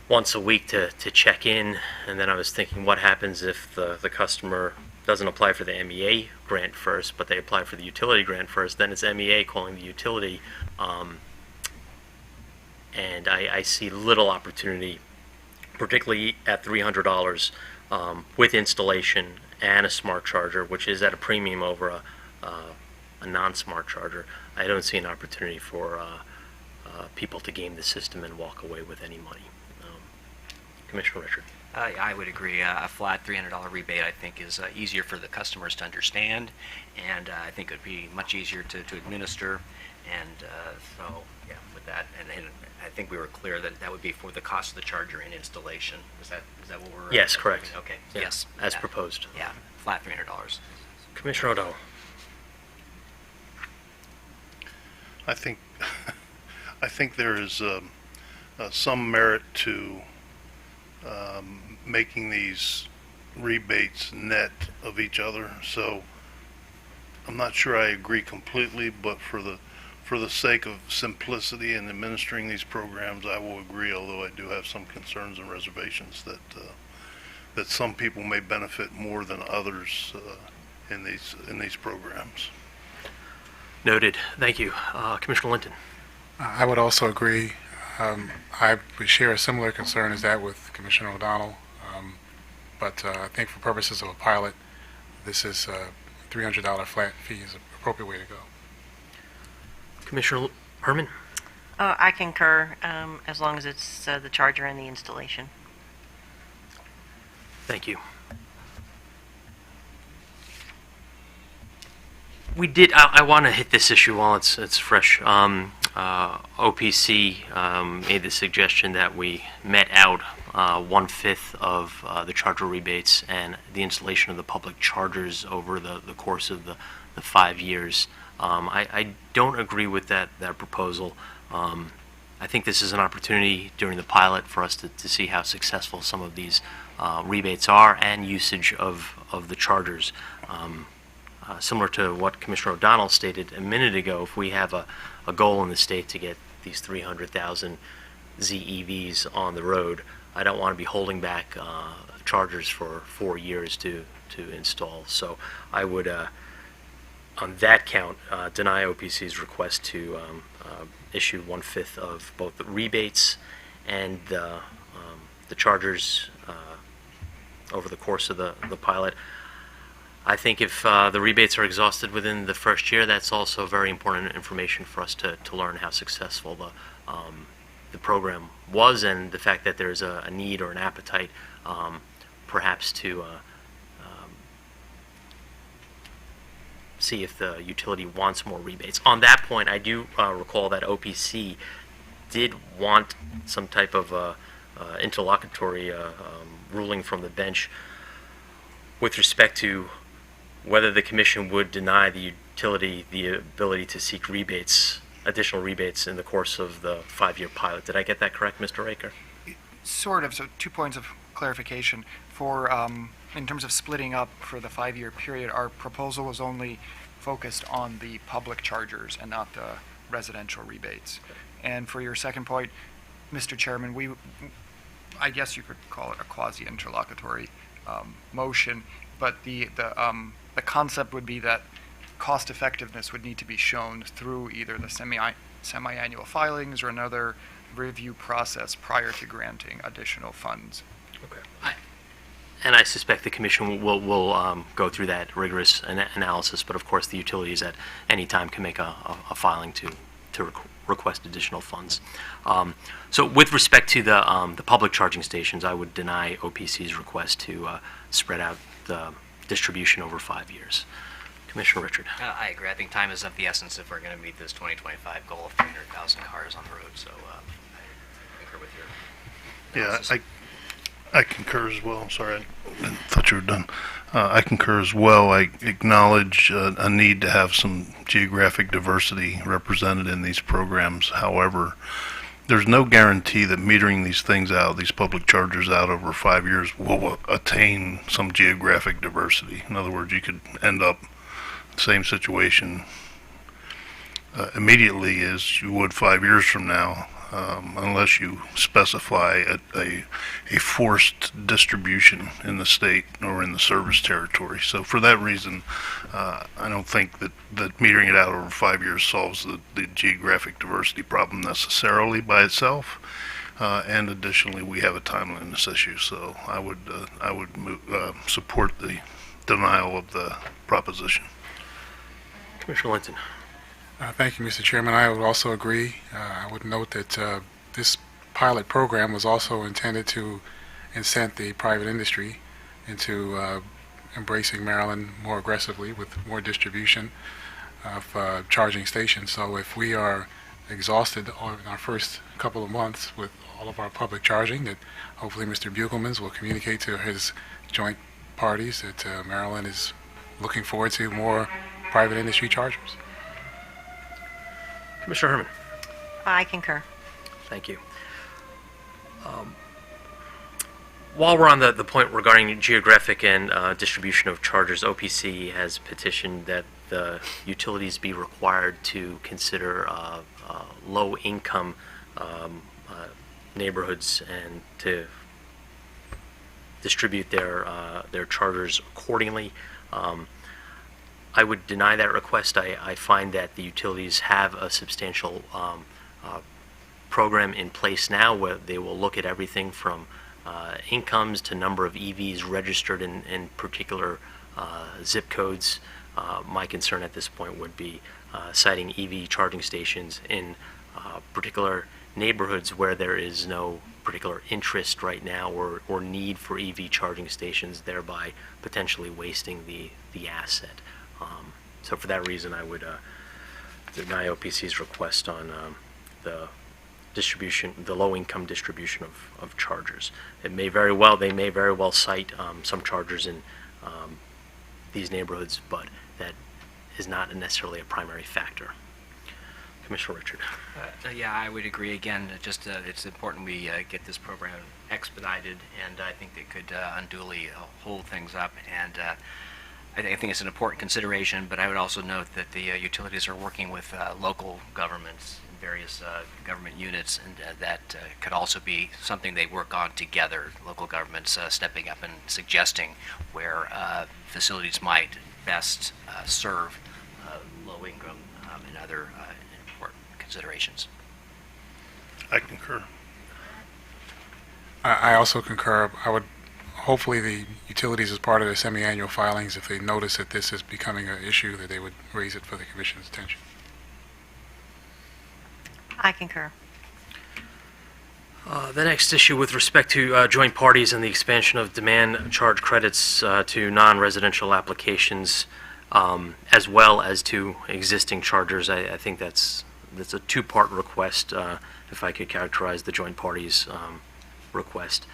once a week to check in. And then I was thinking, what happens if the customer doesn't apply for the MEA grant first, but they apply for the utility grant first? Then it's MEA calling the utility, and I see little opportunity, particularly at $300 with installation and a smart charger, which is at a premium over a non-smart charger. I don't see an opportunity for people to game the system and walk away with any money. Commissioner Richard. I would agree. A flat $300 rebate, I think, is easier for the customers to understand, and I think it would be much easier to administer. And so, yeah, with that, and I think we were clear that that would be for the cost of the charger and installation. Is that what we're? Yes, correct. Okay. Yeah, Yes. as Yeah. proposed. Yeah, flat $300. Commissioner O'Donnell. I think, I think there is some merit to making these rebates net of each other. So I'm not sure I agree completely, but for the sake of simplicity in administering these programs, I will agree, although I do have some concerns and reservations that some people may benefit more than others in these programs. Noted. Thank you. Commissioner Linton. I would also agree. I would share a similar concern as that with Commissioner O'Donnell. But I think for purposes of a pilot, this is $300 flat fee is an appropriate way to go. Commissioner Herman. I concur, as long as it's the charger and the installation. Thank you. We did. I want to hit this issue while it's fresh. OPC made the suggestion that we met out 1/5 of the charger rebates and the installation of the public chargers over the course of the 5 years. I don't agree with that proposal. I think this is an opportunity during the pilot for us to see how successful some of these rebates are and usage of the chargers. Similar to what Commissioner O'Donnell stated a minute ago, if we have a goal in the state to get these 300,000 ZEVs on the road, I don't want to be holding back chargers for 4 years to install. So I would, on that count, deny OPC's request to issue 1/5 of both the rebates and the chargers over the course of the pilot. I think if the rebates are exhausted within the first year, that's also very important information for us to learn how successful the program was, and the fact that there's a need or an appetite perhaps to see if the utility wants more rebates. On that point, I do recall that OPC did want some type of interlocutory ruling from the bench with respect to whether the commission would deny the utility the ability to seek rebates, additional rebates in the course of the 5-year pilot. Did I get that correct, Mr. Raker? Sort of. So 2 points of clarification. For in terms of splitting up for the 5-year period, our proposal was only focused on the public chargers and not the residential rebates. And for your second point, Mr. Chairman, I guess you could call it a quasi-interlocutory motion, but the concept would be that cost effectiveness would need to be shown through either the semi-annual filings or another review process prior to granting additional funds. Okay. And I suspect the commission will go through that rigorous analysis, but of course the utilities at any time can make a filing to request additional funds. So with respect to the public charging stations, I would deny OPC's request to spread out the distribution over 5 years. Commissioner Richard. I agree. I think time is of the essence if we're going to meet this 2025 goal of 300,000 cars on the road. So I concur with your analysis. Yeah, I concur as well. I'm sorry, I thought you were done. I concur as well. I acknowledge a need to have some geographic diversity represented in these programs. However, there's no guarantee that metering these things out, these public chargers out over 5 years, will attain some geographic diversity. In other words, you could end up the same situation immediately as you would 5 years from now, unless you specify a forced distribution in the state or in the service territory. So for that reason, I don't think that metering it out over 5 years solves the geographic diversity problem necessarily by itself. And additionally, we have a timeliness issue. So I would support the denial of the proposition. Commissioner Linton. Thank you, Mr. Chairman. I would also agree. I would note that this pilot program was also intended to incent the private industry into embracing Maryland more aggressively with more distribution. of charging stations. So if we are exhausted in our first couple of months with all of our public charging, that hopefully Mr. Bugelmans will communicate to his joint parties that Maryland is looking forward to more private industry chargers. Commissioner Herman. I concur. Thank you. While we're on the point regarding geographic and distribution of chargers, OPC has petitioned that the utilities be required to consider low-income neighborhoods and to distribute their chargers accordingly. I would deny that request. I find that the utilities have a substantial program in place now where they will look at everything from incomes to number of EVs registered in particular zip codes. My concern at this point would be citing EV charging stations in particular neighborhoods where there is no particular interest right now or need for EV charging stations, thereby potentially wasting the asset. So for that reason, I would deny OPC's request on the low-income distribution of chargers. They may very well cite some chargers in these neighborhoods, but that is not necessarily a primary factor. Commissioner Richard. Yeah, I would agree. Again, it's important we get this program expedited, and I think they could unduly hold things up. And I think it's an important consideration, but I would also note that the utilities are working with local governments and various government units, and that could also be something they work on together, local governments stepping up and suggesting where facilities might best serve low income and other important considerations. I concur. I also concur. I would hopefully the utilities, as part of their semi-annual filings, if they notice that this is becoming an issue, that they would raise it for the Commission's attention. I concur. The next issue with respect to joint parties and the expansion of demand charge credits to non-residential applications, as well as to existing chargers. I think that's a two-part request, if I could characterize the joint parties request.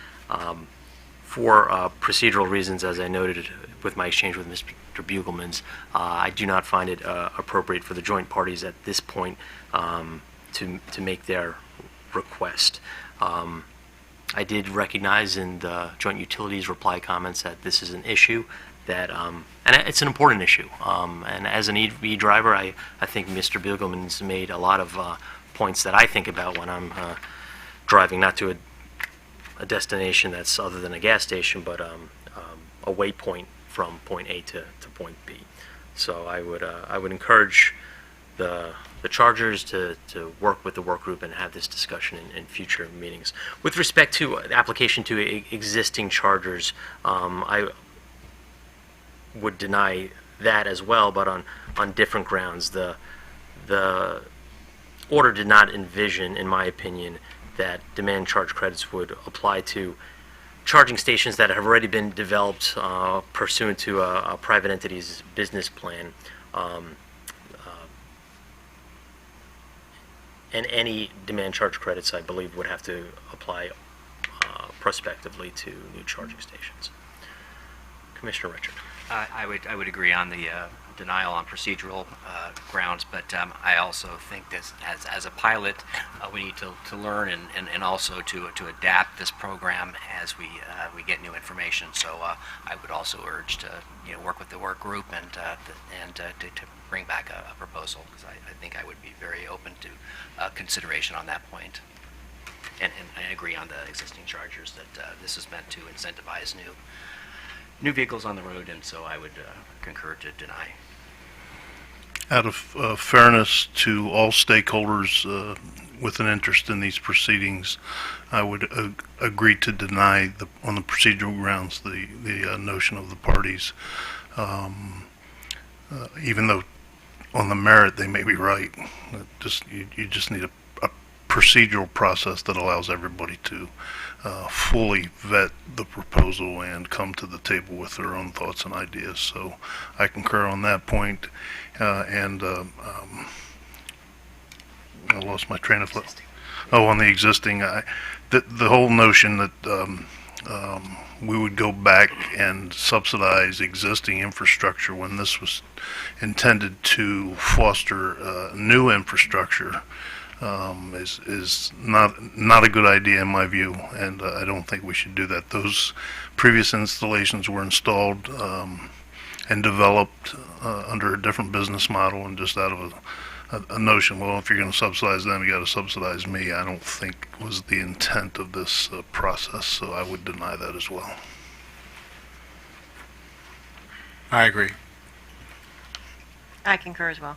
For procedural reasons, as I noted with my exchange with Mr. Bugelmans, I do not find it appropriate for the joint parties at this point to make their request. I did recognize in the joint utilities reply comments that this is an issue that, and it's an important issue. And as an EV driver, I think Mr. Bugelman's made a lot of points that I think about when I'm driving, not to a destination that's other than a gas station, but a waypoint from point A to point B. So I would encourage the chargers to work with the work group and have this discussion in future meetings. With respect to application to existing chargers, I would deny that as well, but on different grounds. The order did not envision, in my opinion, that demand charge credits would apply to charging stations that have already been developed pursuant to a private entity's business plan. And any demand charge credits, I believe, would have to apply prospectively to new charging stations. Commissioner Richard. I would agree on the denial on procedural grounds, but I also think that as a pilot, we need to learn and also to adapt this program as we get new information. So I would also urge to work with the work group and to bring back a proposal, because I think I would be very open to consideration on that point. And I agree on the existing chargers that this is meant to incentivize new vehicles on the road, and so I would concur to deny. Out of fairness to all stakeholders with an interest in these proceedings, I would agree to deny on the procedural grounds the notion of the parties, even though on the merit they may be right. You just need a procedural process that allows everybody to fully vet the proposal and come to the table with their own thoughts and ideas. So I concur on that point. I lost my train of thought. Oh, on the existing, the whole notion that we would go back and subsidize existing infrastructure when this was intended to foster new infrastructure is not a good idea in my view, and I don't think we should do that. Those previous installations were installed and developed under a different business model, and just out of a notion, well, if you're going to subsidize them, you got to subsidize me, I don't think was the intent of this process, so I would deny that as well. I agree. I concur as well.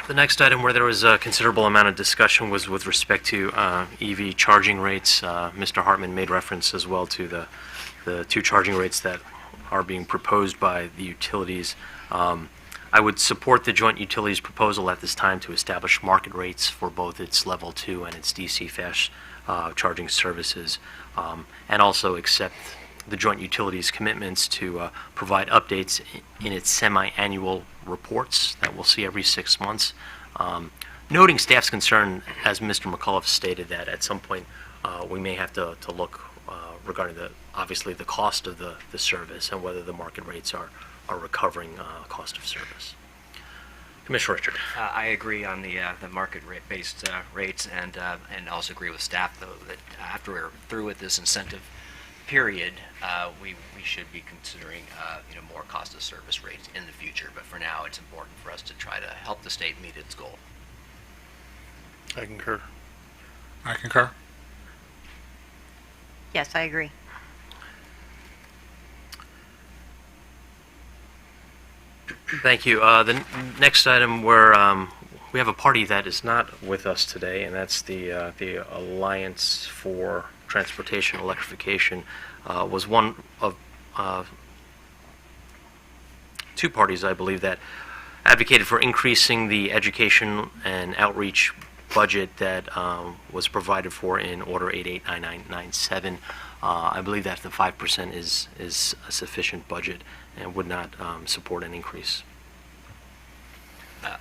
The next item where there was a considerable amount of discussion was with respect to EV charging rates. Mr. Hartman made reference as well to the two charging rates that are being proposed by the utilities. I would support the joint utilities proposal at this time to establish market rates for both its level 2 and its DC fast charging services, and also accept the joint utilities commitments to provide updates in its semi-annual reports that we'll see every 6 months. Noting staff's concern, as Mr. McCullough stated, that at some point we may have to look regarding obviously the cost of the service and whether the market rates are recovering cost of service. Commissioner Richard. I agree on the market rate-based rates, and also agree with staff, though, that after we're through with this incentive period, we should be considering more cost of service rates in the future. But for now, it's important for us to try to help the state meet its goal. I concur. I concur. Yes, I agree. Thank you. The next item where we have a party that is not with us today, and that's the Alliance for Transportation Electrification, was one of two parties, I believe, that advocated for increasing the education and outreach budget that was provided for in Order 889997. I believe that the 5% is a sufficient budget and would not support an increase.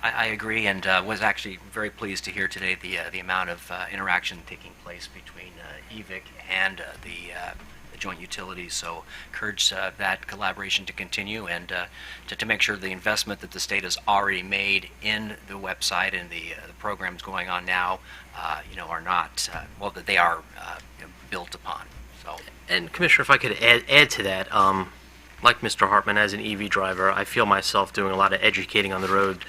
I agree, and was actually very pleased to hear today the amount of interaction taking place between EVIC and the joint utilities. So encourage that collaboration to continue, and to make sure the investment that the state has already made in the website and the programs going on now, are not that they are built upon. So. And Commissioner, if I could add to that, like Mr. Hartman, as an EV driver, I feel myself doing a lot of educating on the road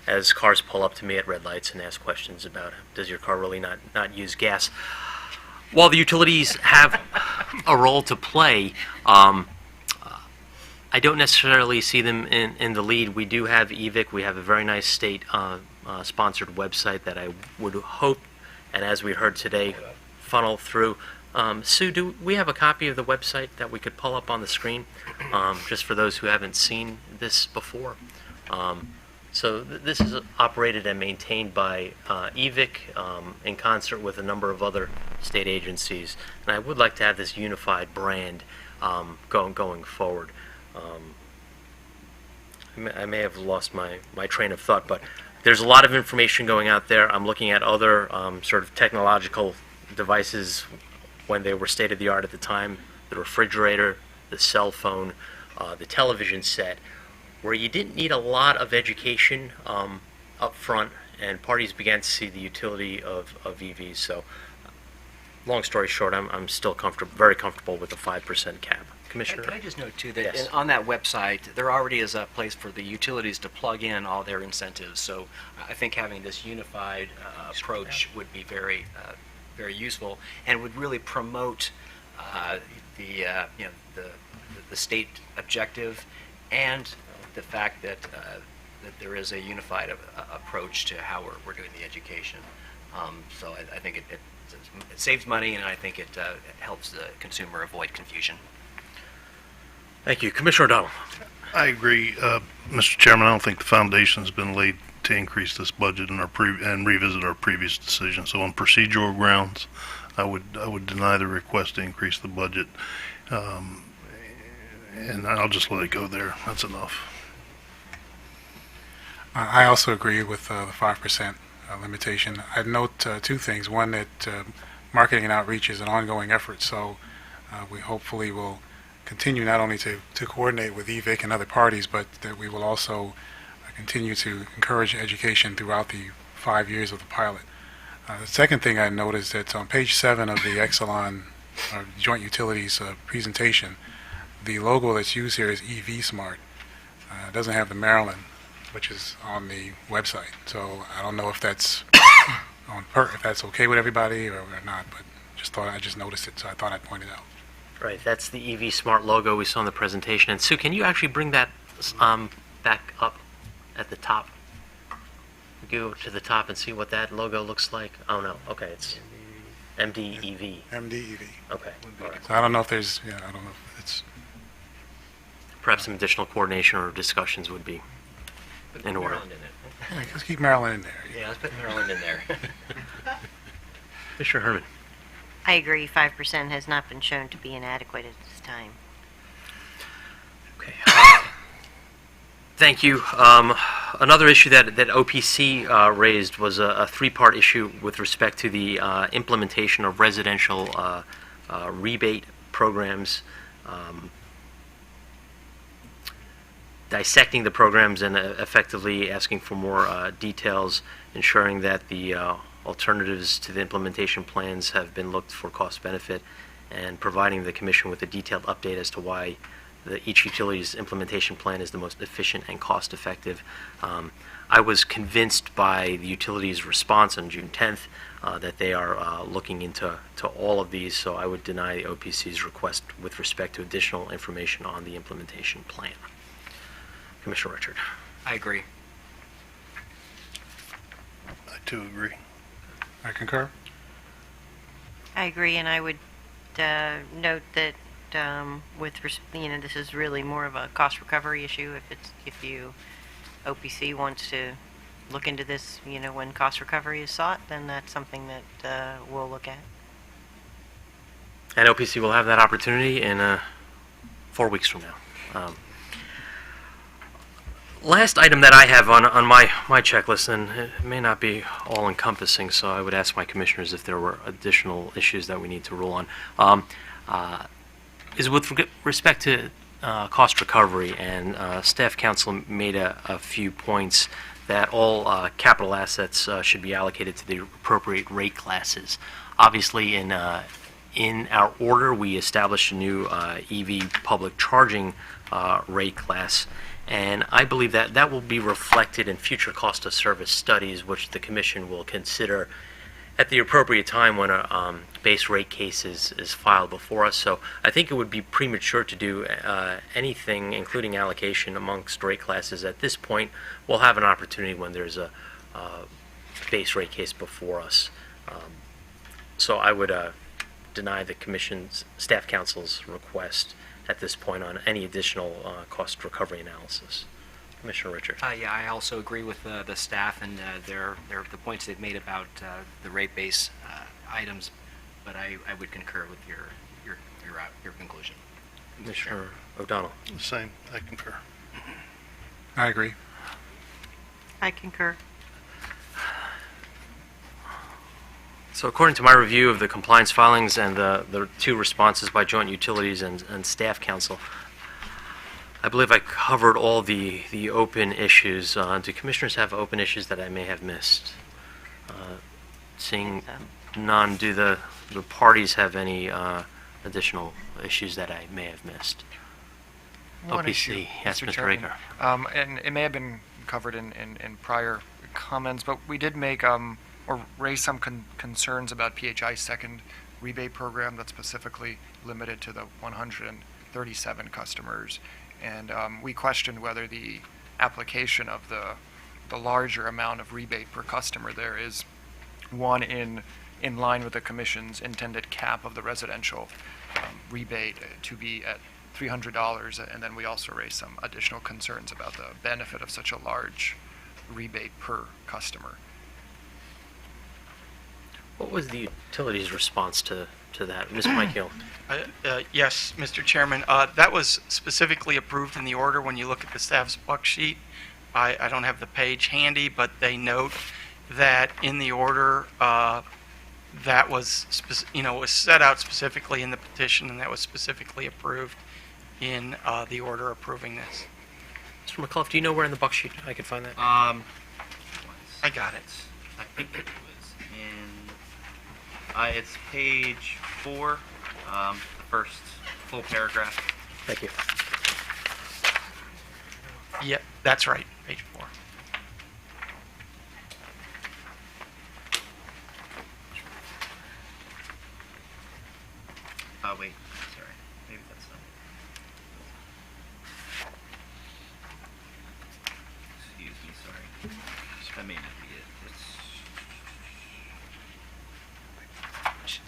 as cars pull up to me at red lights and ask questions about, does your car really not use gas? While the utilities have a role to play, I don't necessarily see them in the lead. We do have EVIC. We have a very nice state-sponsored website that I would hope, and as we heard today, funnel through. Sue, do we have a copy of the website that we could pull up on the screen, just for those who haven't seen this before? So this is operated and maintained by EVIC in concert with a number of other state agencies, and I would like to have this unified brand going forward. I may have lost my train of thought, but there's a lot of information going out there. I'm looking at other sort of technological devices when they were state-of-the-art at the time, the refrigerator, the cell phone, the television set, where you didn't need a lot of education up front, and parties began to see the utility of EVs. So, long story short, I'm still very comfortable with the 5% cap. Commissioner? Can I just note, too, that Yes. on that website, there already is a place for the utilities to plug in all their incentives. So I think having this unified approach would be very useful, and would really promote the state objective, and the fact that there is a unified approach to how we're doing the education. So I think it saves money, and I think it helps the consumer avoid confusion. Thank you. Commissioner O'Donnell. I agree. Mr. Chairman, I don't think the foundation's been laid to increase this budget and revisit our previous decision. So on procedural grounds, I would deny the request to increase the budget. And I'll just let it go there. That's enough. I also agree with the 5% limitation. I'd note two things. One, that marketing and outreach is an ongoing effort, so we hopefully will continue not only to coordinate with EVIC and other parties, but that we will also continue to encourage education throughout the 5 years of the pilot. The second thing I note is that on page 7 of the Exelon Joint Utilities presentation, the logo that's used here is EV Smart. It doesn't have the Maryland, which is on the website. So I don't know if that's if that's okay with everybody or not, but I just noticed it, so I thought I'd point it out. Right, that's the EV Smart logo we saw in the presentation. And Sue, can you actually bring that back up at the top? Go to the top and see what that logo looks like. Oh no, okay, it's MDEV. MDEV. Okay, all right. So I don't know if there's, I don't know if it's... Perhaps some additional coordination or discussions would be in order. Yeah, let's keep Maryland in there. Yeah, let's put Maryland in there. Mr. Herman. I agree, 5% has not been shown to be inadequate at this time. Okay. Thank you. Another issue that OPC raised was a three-part issue with respect to the implementation of residential rebate programs, dissecting the programs and effectively asking for more details, ensuring that the alternatives to the implementation plans have been looked for cost-benefit, and providing the Commission with a detailed update as to why each utility's implementation plan is the most efficient and cost-effective. I was convinced by the utility's response on June 10th that they are looking into all of these, so I would deny the OPC's request with respect to additional information on the implementation plan. Commissioner Richard. I agree. I too agree. I concur. I agree, and I would note that this is really more of a cost recovery issue. If OPC wants to look into this, when cost recovery is sought, then that's something that we'll look at. And OPC will have that opportunity in 4 weeks from now. Last item that I have on my checklist, and it may not be all-encompassing, so I would ask my commissioners if there were additional issues that we need to rule on, is with respect to cost recovery, and staff counsel made a few points that all capital assets should be allocated to the appropriate rate classes. Obviously, in our order, we established a new EV public charging rate class, and I believe that will be reflected in future cost of service studies, which the Commission will consider at the appropriate time when a base rate case is filed before us. So I think it would be premature to do anything, including allocation amongst rate classes at this point. We'll have an opportunity when there's a base rate case before us. So I would deny the Commission's staff counsel's request at this point on any additional cost recovery analysis. Commissioner Richard. Yeah, I also agree with the staff and the points they've made about the rate base items, but I would concur with your conclusion. Commissioner O'Donnell. The same. I concur. I agree. I concur. So according to my review of the compliance filings and the two responses by joint utilities and staff counsel, I believe I covered all the open issues. Do commissioners have open issues that I may have missed? Seeing none, do the parties have any additional issues that I may have missed? One OPC, issue, yes, Mr. Chairman. Raker. And it may have been covered in prior comments, but we did make or raise some concerns about PHI's second rebate program that's specifically limited to the 137 customers. And we questioned whether the application of the larger amount of rebate per customer there is one in line with the Commission's intended cap of the residential rebate to be at $300, and then we also raised some additional concerns about the benefit of such a large rebate per customer. What was the utilities response to that? Ms. Mike Hill? Yes, Mr. Chairman. That was specifically approved in the order when you look at the staff's buck sheet. I don't have the page handy, but they note that in the order that was, was set out specifically in the petition, and that was specifically approved in the order approving this. Mr. McCullough, do you know where in the buck sheet I could find that? I got it. I think it was in, it's page 4, the first full paragraph. Thank you. Yep, that's right, page 4. Wait, sorry. Maybe that's not it. Excuse me, sorry. That may not be it.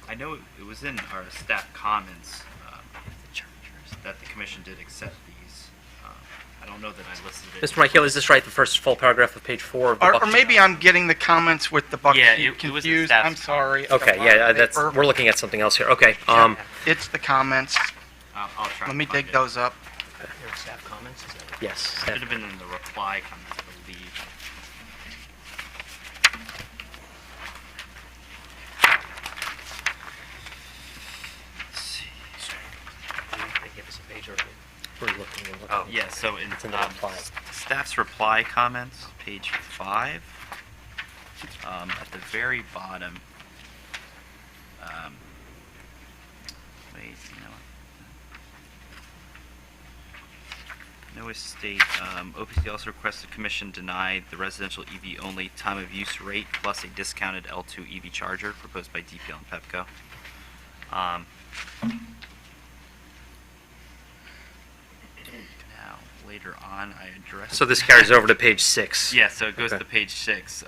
I know it was in our staff comments that the commission did accept these. I don't know that I listed it. Mr. Mike Hill, is this right? The first full paragraph of page 4 of the buck Or sheet? maybe I'm getting the comments with the buck Yeah, sheet it was the confused. staff's I'm sorry. Okay, yeah, we're looking at something else here. Okay. It's the comments. I'll try. Let me to find dig it. those up. Staff comments? Is that Yes. Should have been in the reply comments, I believe. Oh, yeah, so in staff's reply comments, page 5, at the very bottom, wait, Noah State, OPC also requests the commission deny the residential EV only time of use rate plus a discounted L2 EV charger proposed by DPL and Pepco. Now, later on, I addressed. So this carries over to page 6. Yeah, so it goes Okay. to page 6.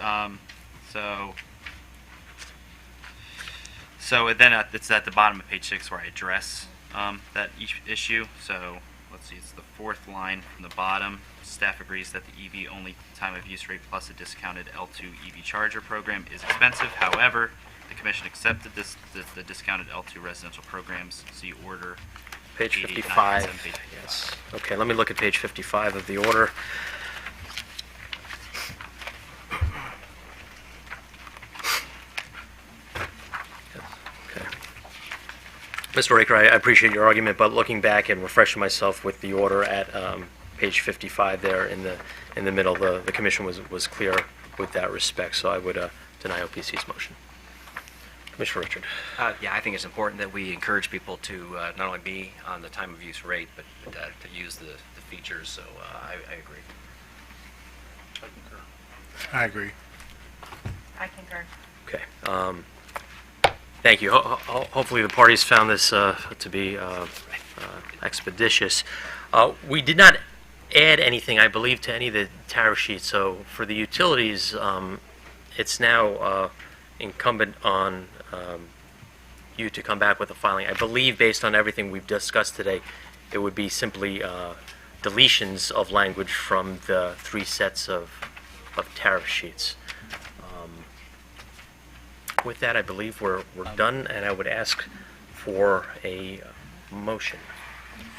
So then it's at the bottom of page 6 where I address that issue. So let's see, it's the 4th line from the bottom. Staff agrees that the EV only time of use rate plus a discounted L2 EV charger program is expensive. However, the commission accepted the discounted L2 residential programs. See order. Page 88, 55. 97, page 55. Yes. Okay, let me look at page 55 of the order. Okay. Mr. Raker, I appreciate your argument, but looking back and refreshing myself with the order at page 55 there in the middle, the commission was clear with that respect, so I would deny OPC's motion. Commissioner Richard. Yeah, I think it's important that we encourage people to not only be on the time of use rate, but to use the features, so I agree. I agree. I concur. Okay. Thank you. Hopefully the parties found this to be expeditious. We did not add anything, I believe, to any of the tariff sheets. So for the utilities, it's now incumbent on you to come back with a filing. I believe, based on everything we've discussed today, it would be simply deletions of language from the 3 sets of tariff sheets. With that, I believe we're done, and I would ask for a motion.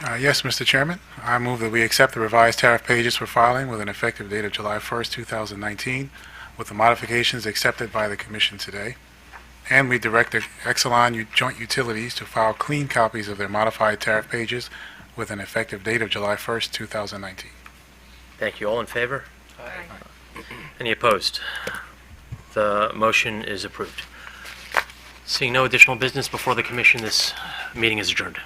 Yes, Mr. Chairman. I move that we accept the revised tariff pages for filing with an effective date of July 1st, 2019, with the modifications accepted by the Commission today. And we direct the Exelon Joint Utilities to file clean copies of their modified tariff pages with an effective date of July 1st, 2019. Thank you. All in favor? Any opposed? The motion is approved. Seeing no additional business before the Commission, this meeting is adjourned.